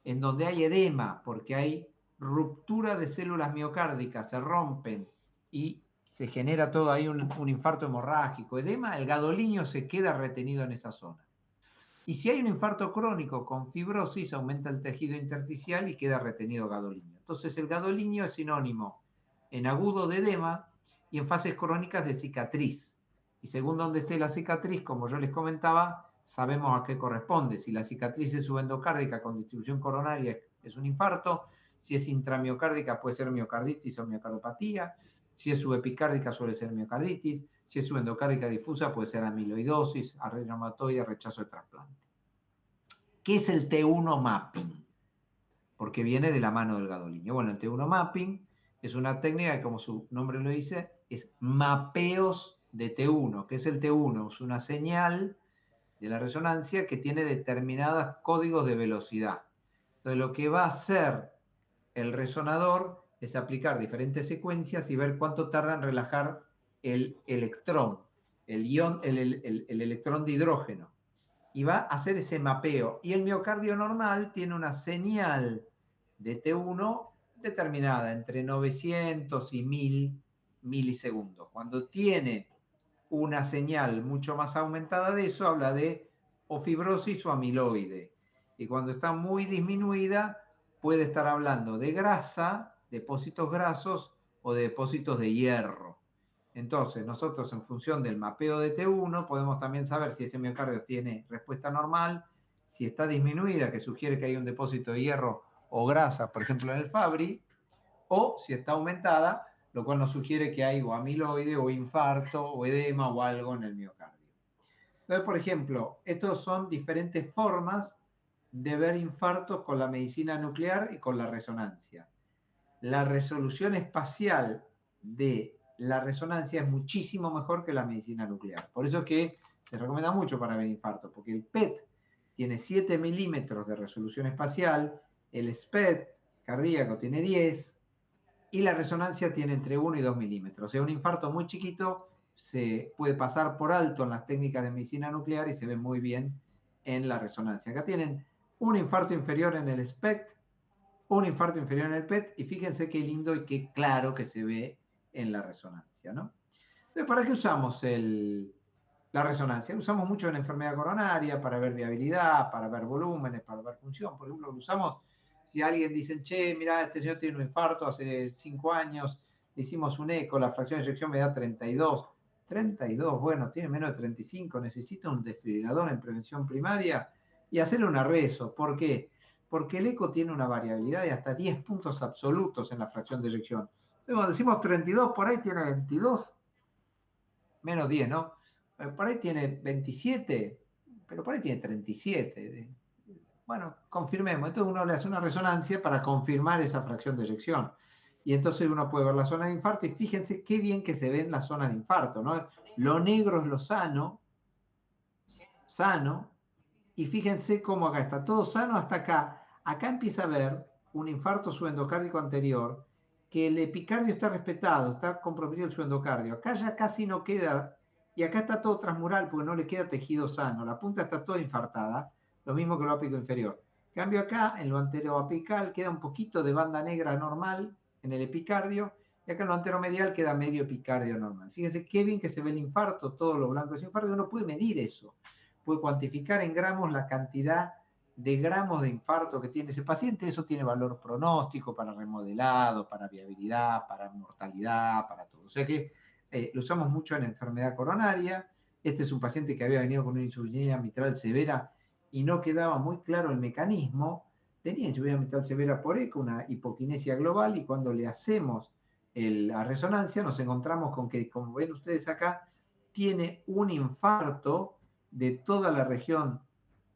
en donde hay edema, porque hay ruptura de células miocárdicas, se rompen y se genera todo ahí un infarto hemorrágico, edema, el gadolinio se queda retenido en esa zona. Y si hay un infarto crónico con fibrosis, aumenta el tejido intersticial y queda retenido gadolinio. Entonces el gadolinio es sinónimo en agudo de edema y en fases crónicas de cicatriz. Y según donde esté la cicatriz, como yo les comentaba, sabemos a qué corresponde. Si la cicatriz es subendocárdica con distribución coronaria es un infarto, si es intramiocárdica puede ser miocarditis o miocardopatía, si es subepicárdica suele ser miocarditis, si es subendocárdica difusa puede ser amiloidosis, arritmia reumatoide, rechazo de trasplante. ¿Qué es el T1 mapping? Porque viene de la mano del gadolinium. Bueno, el T1 mapping es una técnica que, como su nombre lo dice, es mapeos de T1. ¿Qué es el T1? Es una señal de la resonancia que tiene determinados códigos de velocidad. Entonces, lo que va a hacer el resonador es aplicar diferentes secuencias y ver cuánto tarda en relajar el electrón, el electrón de hidrógeno. Y va a hacer ese mapeo. Y el miocardio normal tiene una señal de T1 determinada entre 900 y 1000 milisegundos. Cuando tiene una señal mucho más aumentada de eso, habla de o fibrosis o amiloide. Y cuando está muy disminuida, puede estar hablando de grasa, depósitos grasos o de depósitos de hierro. Entonces, nosotros en función del mapeo de T1 podemos también saber si ese miocardio tiene respuesta normal, si está disminuida, que sugiere que hay un depósito de hierro o grasa, por ejemplo en el Fabry, o si está aumentada, lo cual nos sugiere que hay o amiloide o infarto o edema o algo en el miocardio. Entonces, por ejemplo, estos son diferentes formas de ver infartos con la medicina nuclear y con la resonancia. La resolución espacial de la resonancia es muchísimo mejor que la medicina nuclear. Por eso es que se recomienda mucho para ver infartos, porque el PET tiene 7 milímetros de resolución espacial, el SPECT cardíaco tiene 10 y la resonancia tiene entre 1 y 2 milímetros. O sea, un infarto muy chiquito se puede pasar por alto en las técnicas de medicina nuclear y se ve muy bien en la resonancia. Acá tienen un infarto inferior en el SPECT, un infarto inferior en el PET, y fíjense qué lindo y qué claro que se ve en la resonancia, ¿no? Entonces, ¿para qué usamos la resonancia? Usamos mucho en la enfermedad coronaria para ver viabilidad, para ver volúmenes, para ver función. Por ejemplo, lo usamos si alguien dice, che, mira, este señor tiene un infarto hace 5 años, le hicimos un eco, la fracción de eyección me da 32. 32, bueno, tiene menos de 35, necesita un desfibrilador en prevención primaria y hacerle un arrezo. ¿Por qué? Porque el eco tiene una variabilidad de hasta 10 puntos absolutos en la fracción de eyección. Cuando decimos 32, por ahí tiene 22, menos 10, ¿no? Por ahí tiene 27, pero por ahí tiene 37. Bueno, confirmemos. Entonces uno le hace una resonancia para confirmar esa fracción de eyección. Y entonces uno puede ver la zona de infarto y fíjense qué bien que se ve en la zona de infarto, ¿no? Lo negro es lo sano, y fíjense cómo acá está todo sano hasta acá. Acá empieza a ver un infarto subendocárdico anterior, que el epicardio está respetado, está comprometido el subendocardio. Acá ya casi no queda, y acá está todo transmural porque no le queda tejido sano. La punta está toda infartada, lo mismo que lo apico inferior. En cambio acá, en lo anteroapical, queda un poquito de banda negra normal en el epicardio, y acá en lo anteromedial queda medio epicardio normal. Fíjense qué bien que se ve el infarto, todo lo blanco es infarto, uno puede medir eso, puede cuantificar en gramos la cantidad de gramos de infarto que tiene ese paciente. Eso tiene valor pronóstico para remodelado, para viabilidad, para mortalidad, para todo. O sea que lo usamos mucho en enfermedad coronaria. Este es un paciente que había venido con una insuficiencia mitral severa y no quedaba muy claro el mecanismo. Tenía insuficiencia mitral severa por eco, una hipoquinesia global, y cuando le hacemos la resonancia nos encontramos con que, como ven ustedes acá, tiene un infarto de toda la región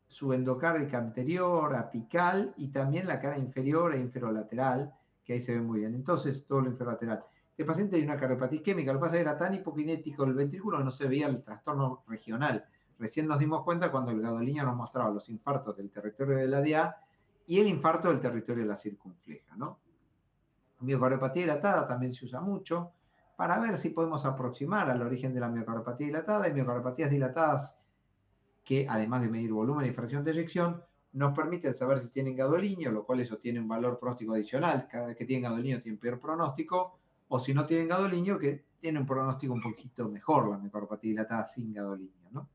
subendocárdica anterior, apical, y también la cara inferior e inferolateral, que ahí se ve muy bien. Entonces, todo lo inferolateral. Este paciente tiene una cardiopatía isquémica, lo que pasa es que era tan hipokinético el ventrículo que no se veía el trastorno regional. Recién nos dimos cuenta cuando el gadolinium nos mostraba los infartos del territorio de la DA y el infarto del territorio de la circunfleja, ¿no? Miocardiopatía dilatada también se usa mucho para ver si podemos aproximar al origen de la miocardiopatía dilatada. Y miocardiopatía dilatadas que, además de medir volumen y fracción de eyección, nos permiten saber si tienen gadolinium, lo cual eso tiene un valor pronóstico adicional. Cada vez que tienen gadolinium tienen peor pronóstico, o si no tienen gadolinium, que tiene un pronóstico un poquito mejor la miocardiopatía dilatada sin gadolinium, ¿no?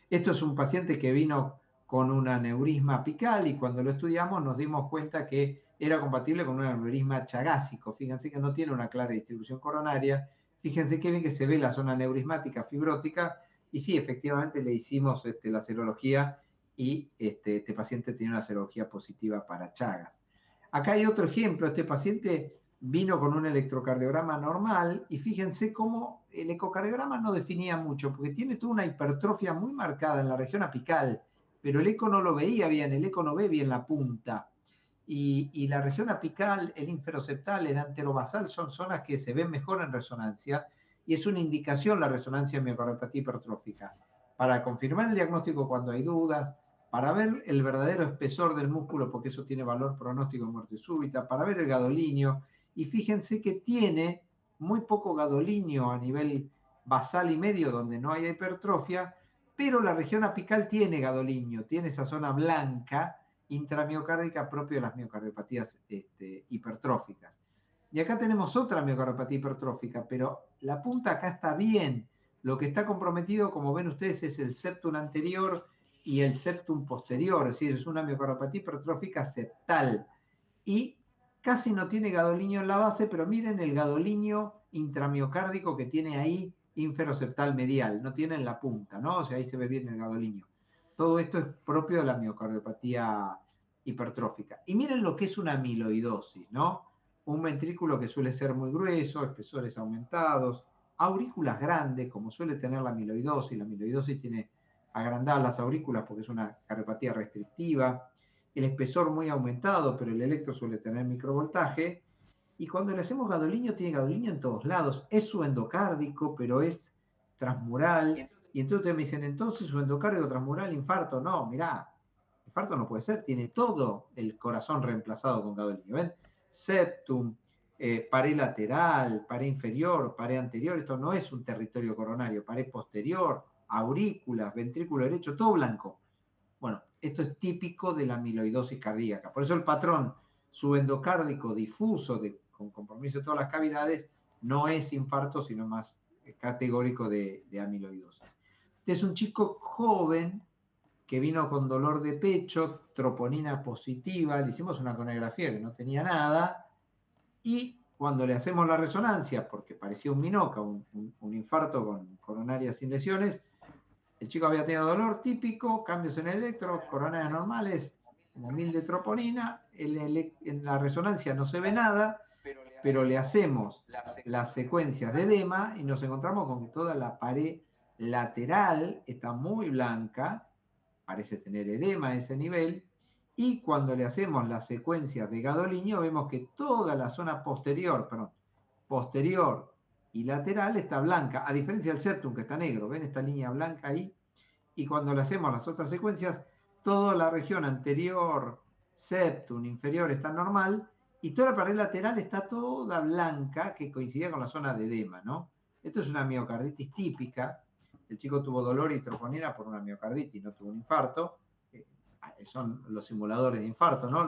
Esto es un paciente que vino con un aneurisma apical y cuando lo estudiamos nos dimos cuenta que era compatible con un aneurisma chagásico. Fíjense que no tiene una clara distribución coronaria. Fíjense qué bien que se ve la zona aneurismática fibrótica Y sí, efectivamente le hicimos la serología y este paciente tenía una serología positiva para Chagas. Acá hay otro ejemplo, este paciente vino con un electrocardiograma normal y fíjense cómo el ecocardiograma no definía mucho, porque tiene toda una hipertrofia muy marcada en la región apical, pero el eco no lo veía bien, el eco no ve bien la punta. Y la región apical, el inferoseptal, el anterobasal son zonas que se ven mejor en resonancia y es una indicación la resonancia en miocardiopatía hipertrófica. Para confirmar el diagnóstico cuando hay dudas, para ver el verdadero espesor del músculo, porque eso tiene valor pronóstico en muerte súbita, para ver el gadolinio, y fíjense que tiene muy poco gadolinio a nivel basal y medio, donde no hay hipertrofia, pero la región apical tiene gadolinio, tiene esa zona blanca intramiocárdica propio de las miocardiopatías hipertróficas. Y acá tenemos otra miocardiopatía hipertrófica, pero la punta acá está bien. Lo que está comprometido, como ven ustedes, es el septum anterior y el septum posterior, es decir, es una miocardiopatía hipertrófica septal. Y casi no tiene gadolinio en la base, pero miren el gadolinio intramiocárdico que tiene ahí inferoseptal medial, no tiene en la punta, ¿no? O sea, ahí se ve bien el gadolinio. Todo esto es propio de la miocardiopatía hipertrófica. Y miren lo que es una amiloidosis, ¿no? Un ventrículo que suele ser muy grueso, espesores aumentados, aurículas grandes, como suele tener la amiloidosis. La amiloidosis tiene agrandadas las aurículas porque es una cardiopatía restrictiva, el espesor muy aumentado, pero el electro suele tener microvoltaje. Y cuando le hacemos gadolinio, tiene gadolinio en todos lados. Es subendocárdico, pero es transmural. Y entonces ustedes me dicen, entonces subendocárdico, transmural, infarto. No, mirá, infarto no puede ser. Tiene todo el corazón reemplazado con gadolinio. ¿Ven? Septum, pared lateral, pared inferior, pared anterior. Esto no es un territorio coronario. Pared posterior, aurículas, ventrículo derecho, todo blanco. Bueno, esto es típico de la amiloidosis cardíaca. Por eso el patrón subendocárdico difuso con compromiso de todas las cavidades no es infarto, sino más categórico de amiloidosis. Este es un chico joven que vino con dolor de pecho, troponina positiva, le hicimos una conografía que no tenía nada, y cuando le hacemos la resonancia, porque parecía un minoca, un infarto con coronaria sin lesiones, el chico había tenido dolor típico, cambios en el electro, coronarias normales, como 1000 de troponina. En la resonancia no se ve nada, pero le hacemos las secuencias de edema y nos encontramos con que toda la pared lateral está muy blanca, parece tener edema a ese nivel, y cuando le hacemos las secuencias de gadolinio vemos que toda la zona posterior y lateral está blanca, a diferencia del septum que está negro. ¿Ven esta línea blanca ahí? Y cuando le hacemos las otras secuencias, toda la región anterior, septum, inferior está normal, y toda la pared lateral está toda blanca, que coincidía con la zona de edema, ¿no? Esto es una miocarditis típica. El chico tuvo dolor y troponina por una miocarditis, no tuvo un infarto. Son los simuladores de infarto, ¿no?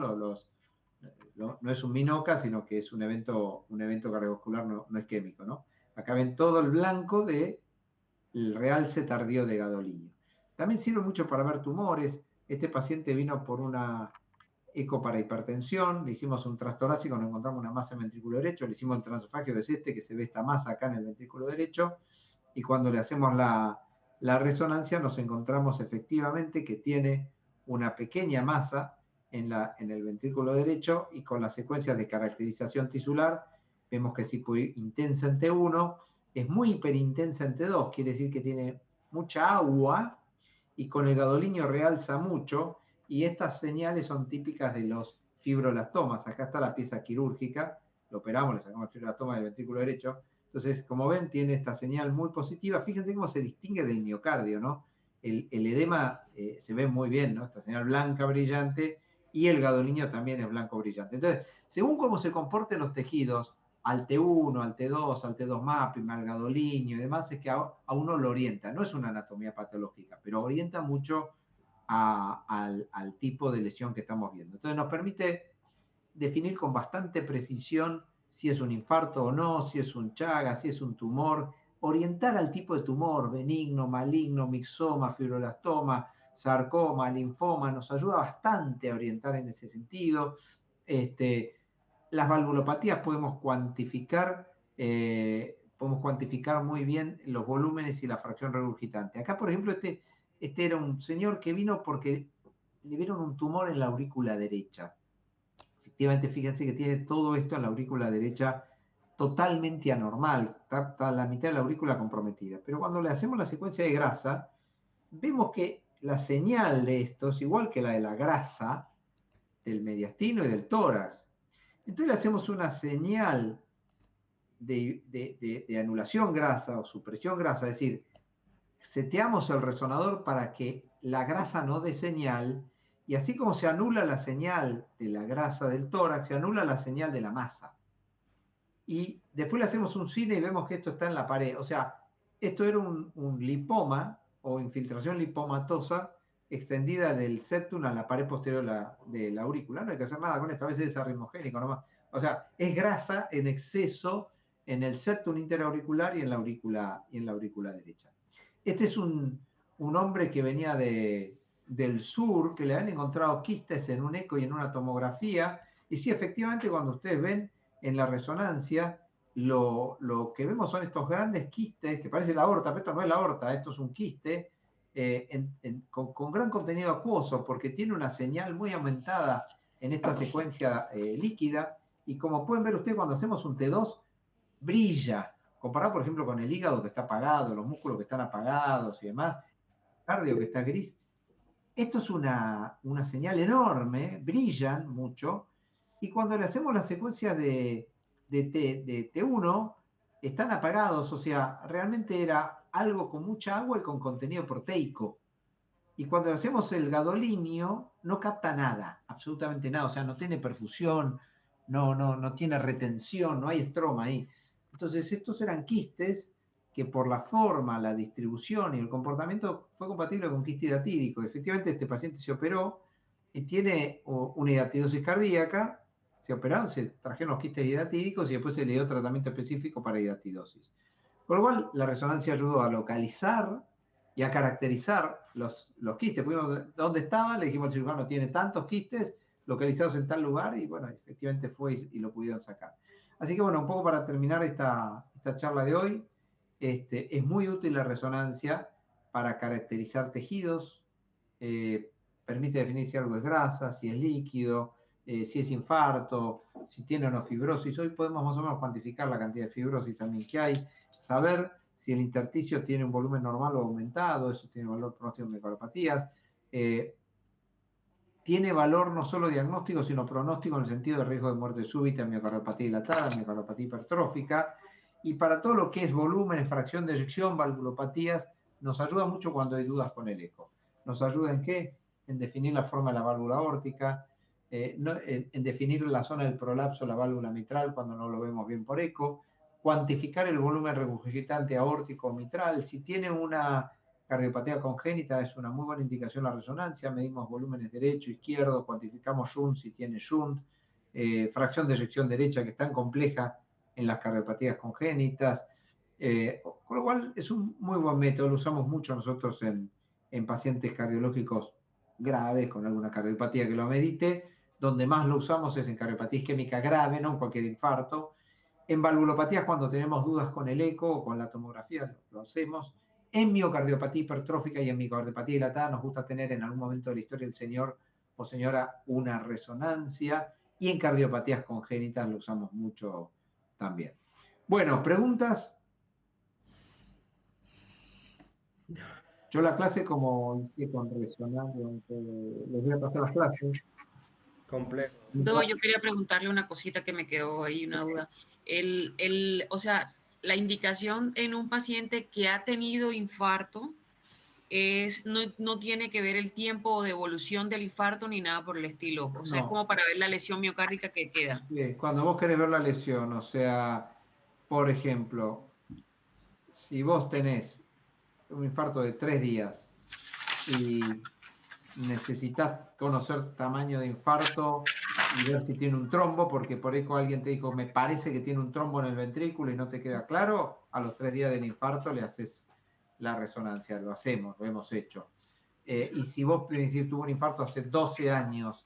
No es un minoca, sino que es un evento cardiovascular no isquémico, ¿no? Acá ven todo el blanco del realce tardío de gadolinio. También sirve mucho para ver tumores. Este paciente vino por una eco para hipertensión, le hicimos un trastorácico, nos encontramos una masa en el ventrículo derecho, le hicimos el transesofagio de este, que se ve esta masa acá en el ventrículo derecho, y cuando le hacemos la resonancia nos encontramos efectivamente que tiene una pequeña masa en el ventrículo derecho, y con las secuencias de caracterización tisular vemos que es hiperintensa en T1, es muy hiperintensa en T2, quiere decir que tiene mucha agua, y con el gadolinio realza mucho, y estas señales son típicas de los fibrolastomas. Acá está la pieza quirúrgica, lo operamos, le sacamos el fibrolastoma del ventrículo derecho. Entonces, como ven, tiene esta señal muy positiva. Fíjense cómo se distingue del miocardio, ¿no? El edema se ve muy bien, ¿no? Esta señal blanca brillante, y el gadolinio también es blanco brillante. Entonces, según cómo se comporten los tejidos, al T1, al T2, al T2 mapping, al gadolinio y demás, es que a uno lo orienta. No es una anatomía patológica, pero orienta mucho al tipo de lesión que estamos viendo. Entonces nos permite definir con bastante precisión si es un infarto o no, si es un Chagas, si es un tumor, orientar al tipo de tumor, benigno, maligno, mixoma, fibrolastoma, sarcoma, linfoma, nos ayuda bastante a orientar en ese sentido. Las valvulopatías podemos cuantificar podemos cuantificar muy bien los volúmenes y la fracción regurgitante. Acá, por ejemplo, este era un señor que vino porque le vieron un tumor en la aurícula derecha. Efectivamente, fíjense que tiene todo esto en la aurícula derecha totalmente anormal, está la mitad de la aurícula comprometida. Pero cuando le hacemos la secuencia de grasa, vemos que la señal de esto es igual que la de la grasa del mediastino y del tórax. Entonces le hacemos una señal de anulación grasa o supresión grasa, es decir, seteamos el resonador para que la grasa no dé señal, y así como se anula la señal de la grasa del tórax, se anula la señal de la masa. Y después le hacemos un cine y vemos que esto está en la pared. O sea, esto era un lipoma o infiltración lipomatosa extendida del septum a la pared posterior de la aurícula. No hay que hacer nada con esto, a veces es arritmogénico nomás. O sea, es grasa en exceso en el septum interauricular y en la aurícula derecha. Este es un hombre que venía del sur, que le han encontrado quistes en un eco y en una tomografía. Y sí, efectivamente, cuando ustedes ven en la resonancia, lo que vemos son estos grandes quistes, que parece la aorta, pero esto no es la aorta, esto es un quiste, con gran contenido acuoso, porque tiene una señal muy aumentada en esta secuencia líquida, y como pueden ver ustedes, cuando hacemos un T2, brilla, comparado por ejemplo con el hígado que está apagado, los músculos que están apagados y demás, el cardio que está gris. Esto es una señal enorme, brillan mucho, y cuando le hacemos la secuencia de T1, están apagados, o sea, realmente era algo con mucha agua y con contenido proteico. Y cuando hacemos el gadolinio, no capta nada, absolutamente nada, o sea, no tiene perfusión, no tiene retención, no hay estroma ahí. Entonces, estos eran quistes que por la forma, la distribución y el comportamiento fue compatible con quiste hidatídico. Efectivamente, este paciente se operó y tiene una hidatidosis cardíaca, se operaron, se trajeron los quistes hidatídicos y después se le dio tratamiento específico para hidatidosis. Con lo cual, la resonancia ayudó a localizar y a caracterizar los quistes. Pudimos, ¿dónde estaba? Le dijimos al cirujano, tiene tantos quistes localizados en tal lugar, y bueno, efectivamente fue y lo pudieron sacar. Así que bueno, un poco para terminar esta charla de hoy, es muy útil la resonancia para caracterizar tejidos, permite definir si algo es grasa, si es líquido, si es infarto, si tiene o no fibrosis. Hoy podemos más o menos cuantificar la cantidad de fibrosis también que hay, saber si el intersticio tiene un volumen normal o aumentado, eso tiene valor pronóstico en miocardopatías. Tiene valor no solo diagnóstico, sino pronóstico en el sentido de riesgo de muerte súbita, miocardopatía dilatada, miocardopatía hipertrófica. Y para todo lo que es volumen, fracción de eyección, valvulopatías, nos ayuda mucho cuando hay dudas con el eco. ¿Nos ayuda en qué? En definir la forma de la válvula aórtica, en definir la zona del prolapso de la válvula mitral cuando no lo vemos bien por eco, cuantificar el volumen regurgitante aórtico mitral. Si tiene una cardiopatía congénita, es una muy buena indicación la resonancia. Medimos volúmenes derecho, izquierdo, cuantificamos shunt si tiene shunt, fracción de eyección derecha, que es tan compleja en las cardiopatías congénitas. Con lo cual es un muy buen método, lo usamos mucho nosotros en pacientes cardiológicos graves con alguna cardiopatía que lo amerite. Donde más lo usamos es en cardiopatía isquémica grave, no en cualquier infarto. En valvulopatías, cuando tenemos dudas con el eco o con la tomografía, lo hacemos. En miocardiopatía hipertrófica y en miocardiopatía dilatada nos gusta tener en algún momento de la historia del señor o señora una resonancia, y en cardiopatías congénitas lo usamos mucho también. Bueno, ¿preguntas? Yo la clase, como hice con resonancia, les voy a pasar las clases. Complejo. No, yo quería preguntarle una cosita que me quedó ahí, una duda. O sea, la indicación en un paciente que ha tenido infarto no tiene que ver el tiempo de evolución del infarto ni nada por el estilo. O sea, es como para ver la lesión miocárdica que queda. Cuando vos querés ver la lesión, o sea, por ejemplo, si vos tenés un infarto de 3 días y necesitas conocer tamaño de infarto y ver si tiene un trombo, porque por eso alguien te dijo, me parece que tiene un trombo en el ventrículo y no te queda claro, a los 3 días del infarto le haces la resonancia, lo hacemos, lo hemos hecho. Y si vos decís, tuvo un infarto hace 12 años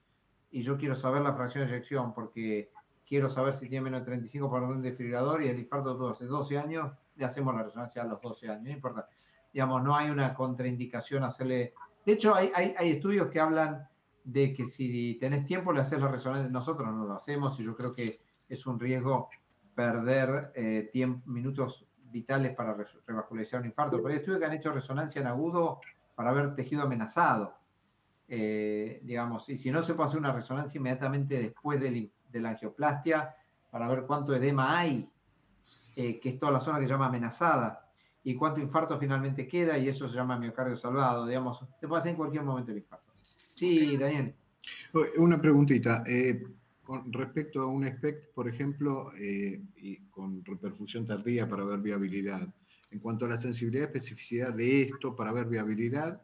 y yo quiero saber la fracción de eyección porque quiero saber si tiene menos de 35 por orden desfibrilador y el infarto tuvo hace 12 años, le hacemos la resonancia a los 12 años, no importa. Digamos, no hay una contraindicación hacerle... De hecho, hay estudios que hablan de que si tenés tiempo le haces la resonancia. Nosotros no lo hacemos y yo creo que es un riesgo perder minutos vitales para revascularizar un infarto. Pero hay estudios que han hecho resonancia en agudo para ver tejido amenazado. Digamos, y si no se puede hacer una resonancia inmediatamente después de la angioplastia para ver cuánto edema hay, que es toda la zona que se llama amenazada, y cuánto infarto finalmente queda, y eso se llama miocardio salvado, digamos, se puede hacer en cualquier momento el infarto. Sí, Daniel. Una preguntita. Con respecto a un SPECT, por ejemplo, y con reperfusión tardía para ver viabilidad, en cuanto a la sensibilidad y especificidad de esto para ver viabilidad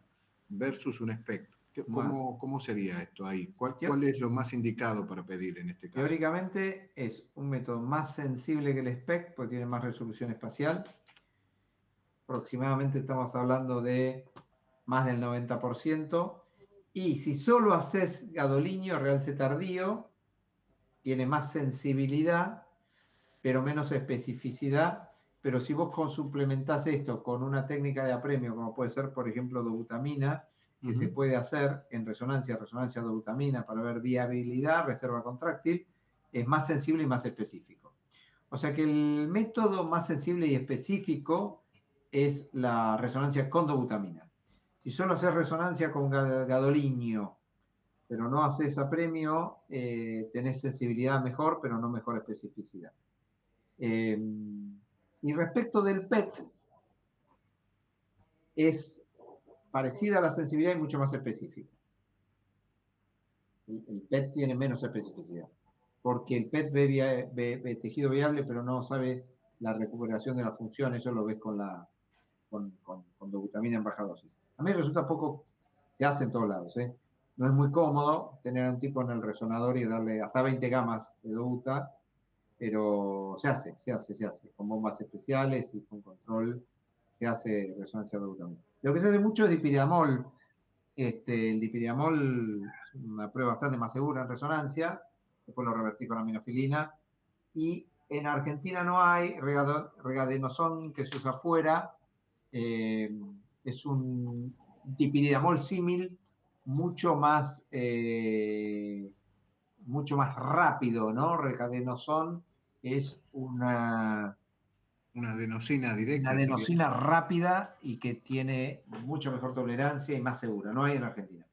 versus un SPECT, ¿cómo sería esto ahí? ¿Cuál es lo más indicado para pedir en este caso? Teóricamente es un método más sensible que el SPECT, porque tiene más resolución espacial. Aproximadamente estamos hablando de más del 90%. Y si solo haces gadolinio, realce tardío, tiene más sensibilidad, pero menos especificidad. Pero si vos suplementás esto con una técnica de apremio, como puede ser, por ejemplo, dobutamina, que se puede hacer en resonancia dobutamina para ver viabilidad, reserva contráctil, es más sensible y más específico. O sea que el método más sensible y específico es la resonancia con dobutamina. Si solo haces resonancia con gadolinio, pero no haces apremio, tenés sensibilidad mejor, pero no mejor especificidad. Y respecto del PET, es parecida a la sensibilidad y mucho más específica. El PET tiene menos especificidad, porque el PET ve tejido viable, pero no sabe la recuperación de la función. Eso lo ves con dobutamina en baja dosis. A mí me resulta poco, se hace en todos lados, ¿eh? No es muy cómodo tener a un tipo en el resonador y darle hasta 20 gamas de dobuta, pero se hace, con bombas especiales y con control, se hace resonancia dobutamina. Lo que se hace mucho es dipiriamol. El dipiriamol es una prueba bastante más segura en resonancia, después lo revertí con aminofilina, y en Argentina no hay regadenoson que se usa afuera, es un dipiriamol símil mucho más rápido, ¿no? Regadenoson es una adenosina directa. Una adenosina rápida y que tiene mucho mejor tolerancia y más segura. No hay en Argentina,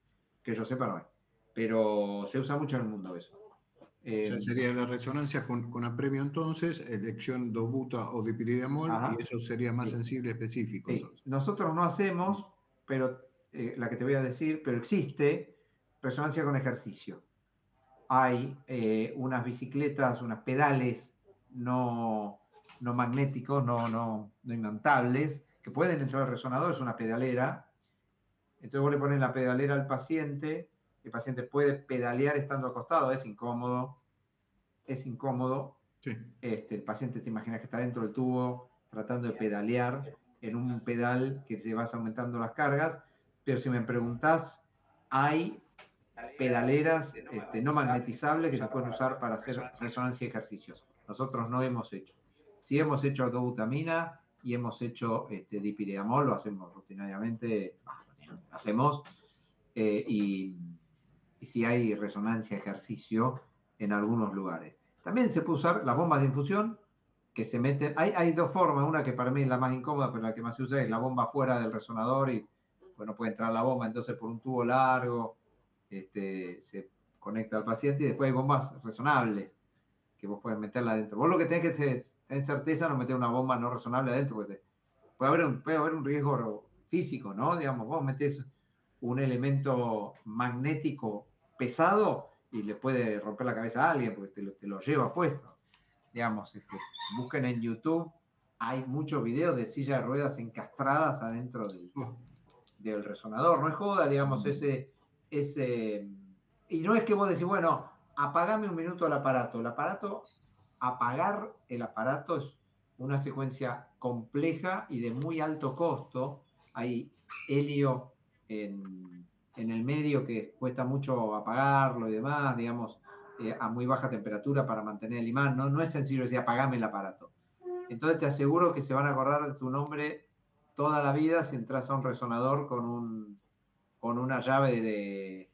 que yo sepa no hay, pero se usa mucho en el mundo eso. O sea, sería la resonancia con apremio entonces, elección dobuta o dipiridiamol, y eso sería más sensible y específico. Sí. Nosotros no hacemos, pero la que te voy a decir, pero existe resonancia con ejercicio. Hay unas bicicletas, unas pedales no magnéticos, no imantables, que pueden entrar al resonador, es una pedalera. Entonces vos le pones la pedalera al paciente, el paciente puede pedalear estando acostado, es incómodo. Sí. El paciente te imaginas que está dentro del tubo tratando de pedalear en un pedal que te vas aumentando las cargas, pero si me preguntás, hay pedaleras no magnetizables que se pueden usar para hacer resonancia y ejercicio. Nosotros no hemos hecho. Sí hemos hecho dobutamina y hemos hecho dipiriamol, lo hacemos rutinariamente, y sí hay resonancia y ejercicio en algunos lugares. También se puede usar las bombas de infusión que se meten. Hay dos formas, una que para mí es la más incómoda, pero la que más se usa es la bomba fuera del resonador y pues no puede entrar la bomba, entonces por un tubo largo se conecta al paciente, y después hay bombas resonables que vos podés meterla adentro. Vos lo que tenés que tener certeza no meter una bomba no resonable adentro, porque puede haber un riesgo físico, ¿no? Digamos, vos metés un elemento magnético pesado y le puede romper la cabeza a alguien porque te lo lleva puesto. Digamos, busquen en YouTube, hay muchos videos de sillas de ruedas encastradas adentro del resonador. No es joda, digamos, y no es que vos decís, bueno, apagame un minuto el aparato. Apagar el aparato es una secuencia compleja y de muy alto costo. Hay helio en el medio que cuesta mucho apagarlo y demás, digamos, a muy baja temperatura para mantener el imán. No es sencillo decir apagame el aparato. Entonces te aseguro que se van a acordar de tu nombre toda la vida si entras a un resonador con una llave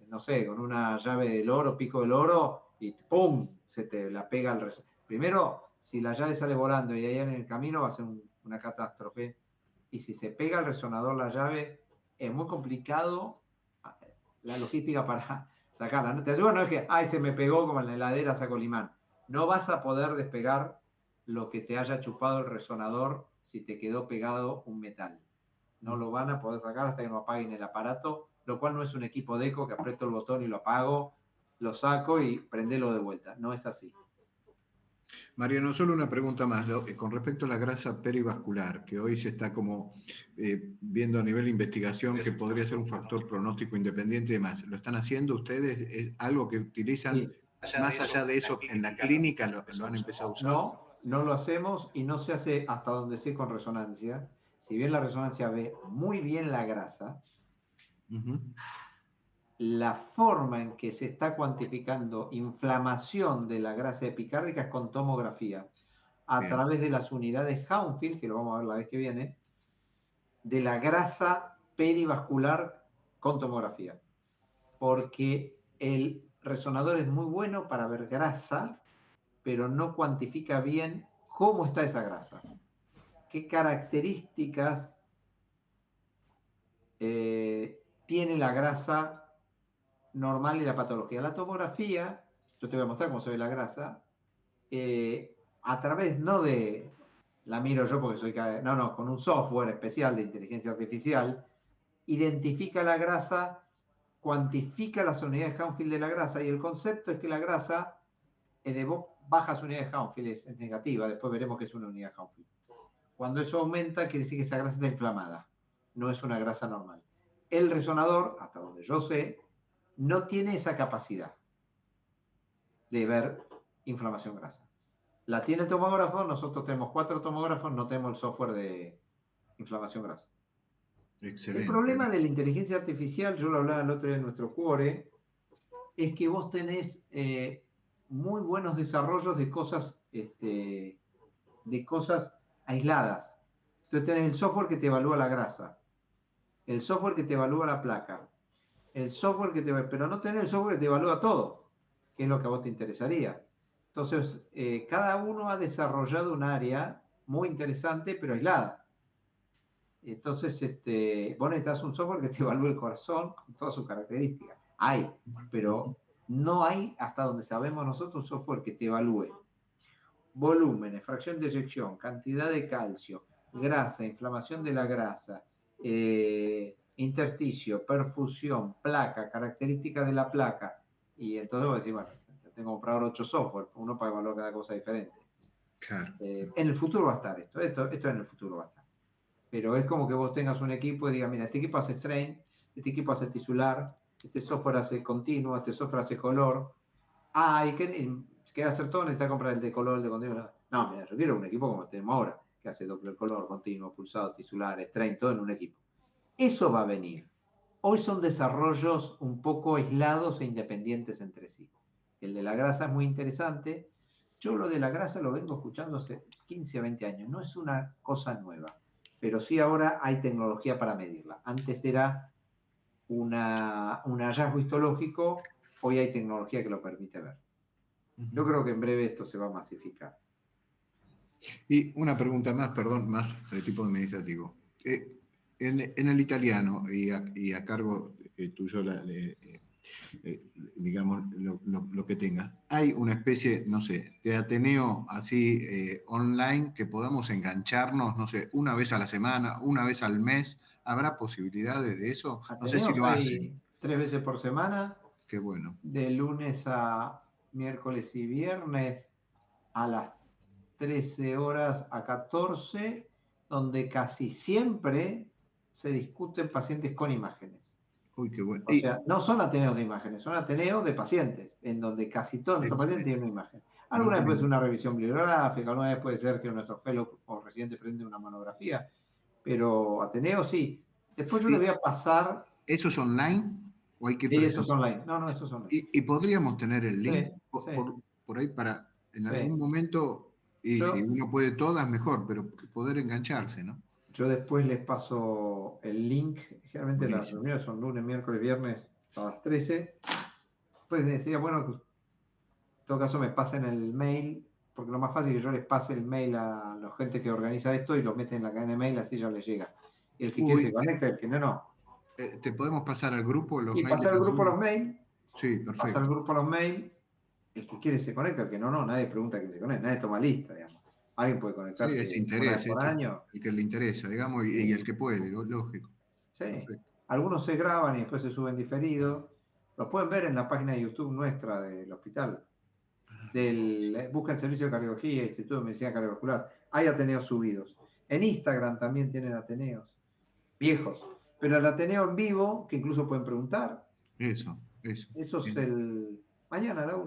no sé, con una llave del oro, pico del oro, y ¡pum! Se te la pega al resonador. Primero, si la llave sale volando y ahí en el camino va a ser una catástrofe. Y si se pega al resonador la llave, es muy complicado la logística para sacarla. ¿No? Te aseguro, no es que, ay, se me pegó como en la heladera, saco el imán. No vas a poder despegar lo que te haya chupado el resonador si te quedó pegado un metal. No lo van a poder sacar hasta que no apaguen el aparato, lo cual no es un equipo de eco que aprieto el botón y lo apago, lo saco y prendelo de vuelta. No es así. Mariano, solo una pregunta más. Con respecto a la grasa perivascular, que hoy se está como viendo a nivel de investigación que podría ser un factor pronóstico independiente y demás. ¿Lo están haciendo ustedes? ¿Es algo que utilizan más allá de eso en la clínica? ¿Lo han empezado a usar? No lo hacemos y no se hace hasta donde sé con resonancia. Si bien la resonancia ve muy bien la grasa, la forma en que se está cuantificando inflamación de la grasa epicárdica es con tomografía, a través de las unidades Hounsfield, que lo vamos a ver la vez que viene, de la grasa perivascular con tomografía. Porque el resonador es muy bueno para ver grasa, pero no cuantifica bien cómo está esa grasa, qué características tiene la grasa normal y la patología. La tomografía, yo te voy a mostrar cómo se ve la grasa, a través no de, la miro yo porque soy, con un software especial de inteligencia artificial, identifica la grasa, cuantifica las unidades Hounsfield de la grasa, y el concepto es que la grasa de bajas unidades Hounsfield es negativa, después veremos que es una unidad Hounsfield. Cuando eso aumenta, quiere decir que esa grasa está inflamada, no es una grasa normal. El resonador, hasta donde yo sé, no tiene esa capacidad de ver inflamación grasa. La tiene el tomógrafo, nosotros tenemos 4 tomógrafos, no tenemos el software de inflamación grasa. Excelente. El problema de la inteligencia artificial, yo lo hablaba el otro día en nuestro cuore, es que vos tenés muy buenos desarrollos de cosas aisladas. Entonces tenés el software que te evalúa la grasa, el software que te evalúa la placa, el software pero no tenés el software que te evalúa todo, que es lo que a vos te interesaría. Entonces, cada uno ha desarrollado un área muy interesante, pero aislada. Entonces, vos necesitas un software que te evalúe el corazón con todas sus características. Hay, pero no hay, hasta donde sabemos nosotros, un software que te evalúe volúmenes, fracción de eyección, cantidad de calcio, grasa, inflamación de la grasa, intersticio, perfusión, placa, características de la placa. Y entonces vos decís, bueno, tengo que comprar 8 software, uno para evaluar cada cosa diferente. Claro. En el futuro va a estar esto en el futuro va a estar. Pero es como que vos tengas un equipo y digas, mira, este equipo hace strain, este equipo hace tisular, este software hace continuo, este software hace color. ¿Y qué hacer todo? Necesitas comprar el de color, el de continuo. No, mira, yo quiero un equipo como tenemos ahora, que hace doble color, continuo, pulsado, tisular, strain, todo en un equipo. Eso va a venir. Hoy son desarrollos un poco aislados e independientes entre sí. El de la grasa es muy interesante. Yo lo de la grasa lo vengo escuchando hace 15 a 20 años. No es una cosa nueva, pero sí ahora hay tecnología para medirla. Antes era un hallazgo histológico, hoy hay tecnología que lo permite ver. Yo creo que en breve esto se va a masificar. Y una pregunta más, perdón, más de tipo administrativo. En el italiano, y a cargo tuyo, digamos, lo que tengas, ¿hay una especie, no sé, de Ateneo así online que podamos engancharnos, no sé, una vez a la semana, una vez al mes? ¿Habrá posibilidades de eso? No sé si lo hacen. 3 veces por semana. Qué bueno. De lunes a miércoles y viernes a las 13 horas a 14, donde casi siempre se discuten pacientes con imágenes. Uy, qué bueno. O sea, no son ateneos de imágenes, son ateneos de pacientes, en donde casi todos nuestros pacientes tienen una imagen. Alguna vez puede ser una revisión bibliográfica, alguna vez puede ser que nuestro fellow o residente presente una monografía, pero ateneo sí. Después yo les voy a pasar... ¿Eso es online? ¿O hay que sí, eso es online. No, eso es online. ¿Y podríamos tener el link sí. por ahí para en algún momento Y si uno puede todas, mejor, pero poder engancharse, ¿no? Yo después les paso el link. Generalmente las Buenísimo. reuniones son lunes, miércoles, viernes a las 13. Pues decía, bueno, en todo caso me pasen el mail, porque lo más fácil es que yo les pase el mail a la gente que organiza esto y lo meten en la cadena de mail, así ya les llega. Y el que quiere se conecta, el que no, no. ¿Te podemos pasar al grupo los Y mails de pasar al cada grupo uno? los mails, Sí, pasar al perfecto. grupo los mails, el que quiere se conecta, el que no, no, nadie pregunta que se conecte, nadie toma lista, digamos. Alguien puede Sí, es conectarse una vez interés, por año. el que le interesa, digamos, y el Sí, que puede, lógico. sí. Perfecto. Algunos se graban y después se suben diferido. Los pueden ver en la página de YouTube nuestra del hospital. Busca el servicio de cardiología, Instituto de Medicina Cardiovascular. Hay Ateneos subidos. En Instagram también tienen Ateneos viejos. Pero el Ateneo en vivo, que incluso pueden preguntar, Eso. eso es Bien. el mañana a la 1.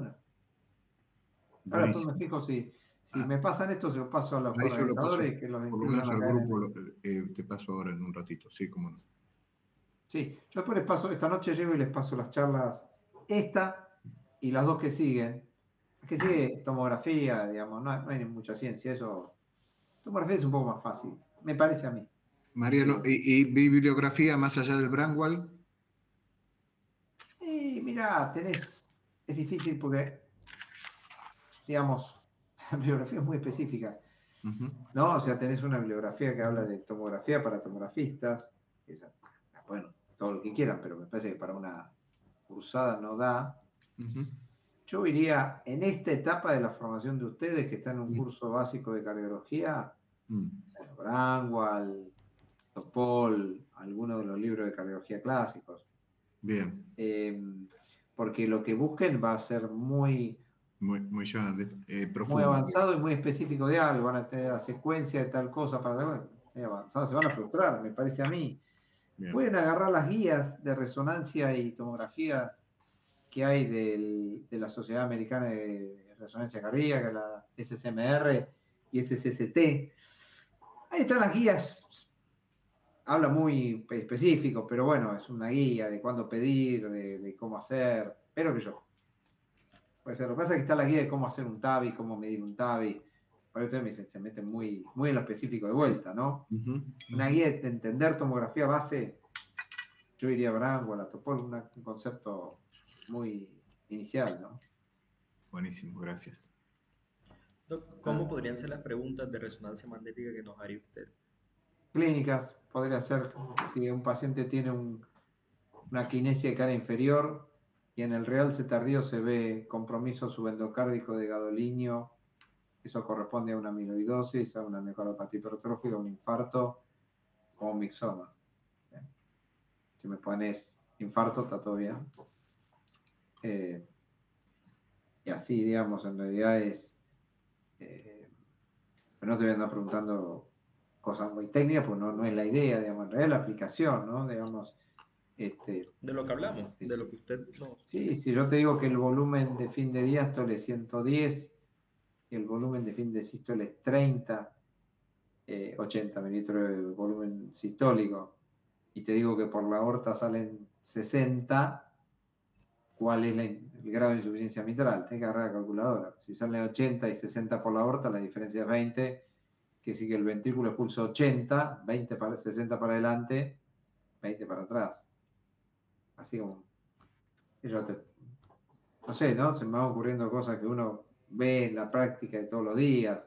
Ahora después me Buenísimo. fijo si Ah, me pasan esto, se lo paso a los ahí yo lo paso, organizadores y que los por lo incluyan en menos la al cadena de grupo, mail. te paso ahora en un ratito, sí, cómo no. Sí, yo después les paso, esta noche llego y les paso las charlas, esta y las dos que siguen. Que sigue tomografía, digamos, no hay mucha ciencia, eso. Tomografía es un poco más fácil, me parece a mí. Mariano, ¿y bibliografía más allá del Brandwall? Y mirá, es difícil porque, digamos, la bibliografía es muy específica, Uh-huh. ¿no? O sea, tenés una bibliografía que habla de tomografía para tomografistas, bueno, todo lo que quieran, pero me parece que para una cursada no da. Uh-huh. Yo iría en esta etapa de la formación de ustedes, que están en un Uh-huh. curso básico de cardiología, Uh-huh. Brandwall, Topol, algunos de los libros de cardiología clásicos. Bien. Porque lo que busquen va a ser muy ya profundo. muy avanzado y muy específico de algo. Van a tener la secuencia de tal cosa para muy avanzado. Se van a frustrar, me parece a mí. Bien. Pueden agarrar las guías de resonancia y tomografía que hay de la Sociedad Americana de Resonancia Cardíaca, la SSMR y SCCT. Ahí están las guías. Habla muy específico, pero bueno, es una guía de cuándo pedir, de cómo hacer, pero que yo. Puede ser. Lo que pasa es que está la guía de cómo hacer un TAVI, cómo medir un TAVI. Por eso se meten muy en lo específico de vuelta, ¿no? Uh-huh. Una guía de entender tomografía base, yo iría a Brandwall, a Topol, un concepto muy inicial, ¿no? Buenísimo, gracias. Doc, ¿cómo podrían ser las preguntas de resonancia magnética que nos haría usted? Clínicas, podría ser si un paciente tiene una quinesia de cara inferior y en el realce tardío se ve compromiso subendocárdico de gadolinio, eso corresponde a una amiloidosis, a una miocardiopatía hipertrófica, a un infarto o un mixoma. Bien. Si me pones infarto, está todo bien. Y así, digamos, en realidad es... no te voy a andar preguntando cosas muy técnicas, porque no es la idea, digamos, en realidad la aplicación, ¿no? Digamos, De lo que hablamos, de lo que usted nos... Sí, si yo te digo que el volumen de fin de diástole es 110 y el volumen de fin de sístole es 30, 80 mililitros de volumen sistólico, y te digo que por la aorta salen 60, ¿cuál es el grado de insuficiencia mitral? Tienes que agarrar la calculadora. Si salen 80 y 60 por la aorta, la diferencia es 20, que sí que el ventrículo expulsa 80, 60 para adelante, 20 para atrás. Así como... no sé, ¿no? Se me van ocurriendo cosas que uno ve en la práctica de todos los días.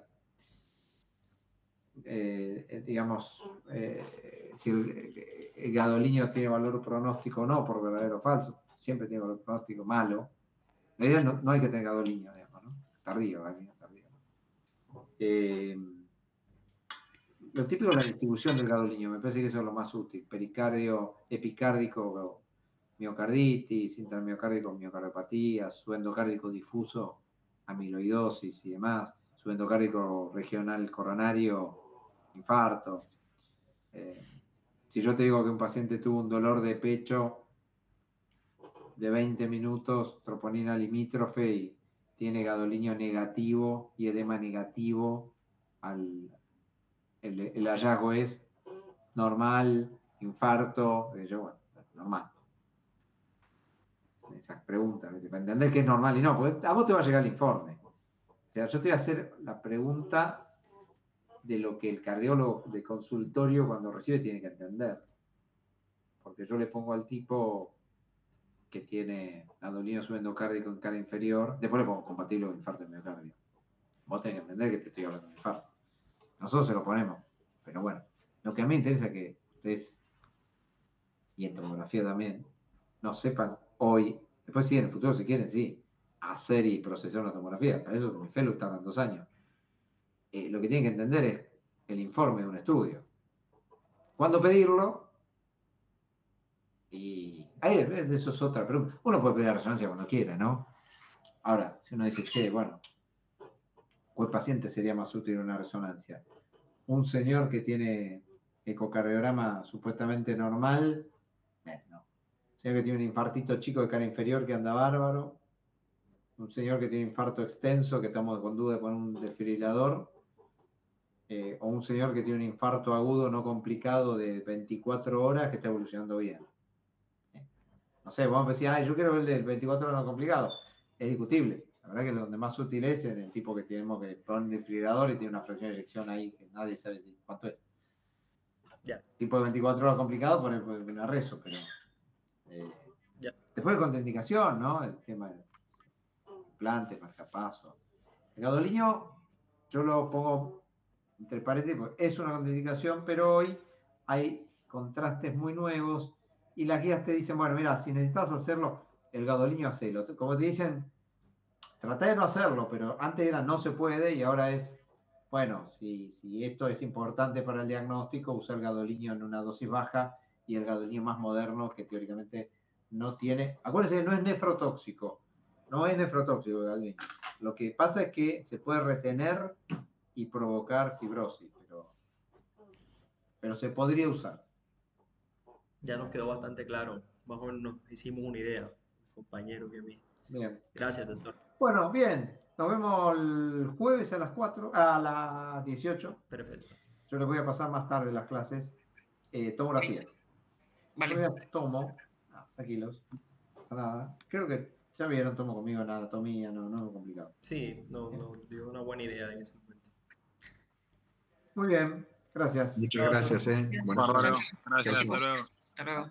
Digamos, si el gadolinio tiene valor pronóstico o no, por verdadero o falso. Siempre tiene valor pronóstico malo. En realidad no hay que tener gadolinio, digamos, ¿no? Tardío. Lo típico es la distribución del gadolinio. Me parece que eso es lo más útil. Pericardio, epicárdico, miocarditis, intramiocárdico, miocardiopatía, subendocárdico difuso, amiloidosis y demás, subendocárdico regional coronario, infarto. Si yo te digo que un paciente tuvo un dolor de pecho de 20 minutos, troponina limítrofe y tiene gadolinio negativo y edema negativo, el hallazgo es normal, infarto, bueno, normal. Esas preguntas, para entender que es normal y no, porque a vos te va a llegar el informe. O sea, yo te voy a hacer la pregunta de lo que el cardiólogo de consultorio cuando recibe tiene que entender. Porque yo le pongo al tipo que tiene gadolinio subendocárdico en cara inferior, después le pongo compatible con infarto de miocardio. Vos tenés que entender que te estoy hablando de infarto. Nosotros se lo ponemos, pero bueno, lo que a mí me interesa es que ustedes, y en tomografía también, no sepan hoy, después sí, en el futuro si quieren, sí, hacer y procesar una tomografía. Para eso mi fellow tardan 2 años. Lo que tienen que entender es el informe de un estudio. ¿Cuándo pedirlo? Y ahí eso es otra pregunta. Uno puede pedir la resonancia cuando quiera, ¿no? Ahora, si uno dice, che, bueno, ¿cuál paciente sería más útil en una resonancia? Un señor que tiene ecocardiograma supuestamente normal, no. Un señor que tiene un infartito chico de cara inferior que anda bárbaro, un señor que tiene infarto extenso que estamos con duda de poner un desfibrilador, o un señor que tiene un infarto agudo no complicado de 24 horas que está evolucionando bien. No sé, vamos a decir, yo quiero el del 24 horas no complicado. Es discutible. La verdad que donde más útil es en el tipo que tenemos que poner un desfibrilador y tiene una fracción de eyección ahí que nadie sabe cuánto es. Ya. Tipo de 24 horas complicado, por una rezo, pero. Después de contraindicación, ¿no? El tema de implantes, marcapaso. El gadolinio, yo lo pongo entre paréntesis, porque es una contraindicación, pero hoy hay contrastes muy nuevos y las guías te dicen, bueno, mira, si necesitas hacerlo, el gadolinio hacelo. Como te dicen, trata de no hacerlo, pero antes era no se puede y ahora es, bueno, si esto es importante para el diagnóstico, usar el gadolinio en una dosis baja y el gadolinio más moderno que teóricamente no tiene, acuérdense, no es nefrotóxico, no es nefrotóxico el gadolinio. Lo que pasa es que se puede retener y provocar fibrosis, pero se podría usar. Ya nos quedó bastante claro. Más o menos nos hicimos una idea, compañero que a mí. Bien. Gracias, doctor. Bueno, bien. Nos vemos el jueves a las 4, a las 18. Perfecto. Yo les voy a pasar más tarde las clases. Tomografía. Vale. Yo tomo. Tranquilos. No pasa nada. Creo que ya vieron, tomo conmigo en anatomía, no es muy complicado. Sí, no dio una buena idea en ese momento. Muy bien. Gracias. Muchas gracias. Buenas Bárbaro. tardes. Gracias, Chau, chau. hasta luego. Hasta luego.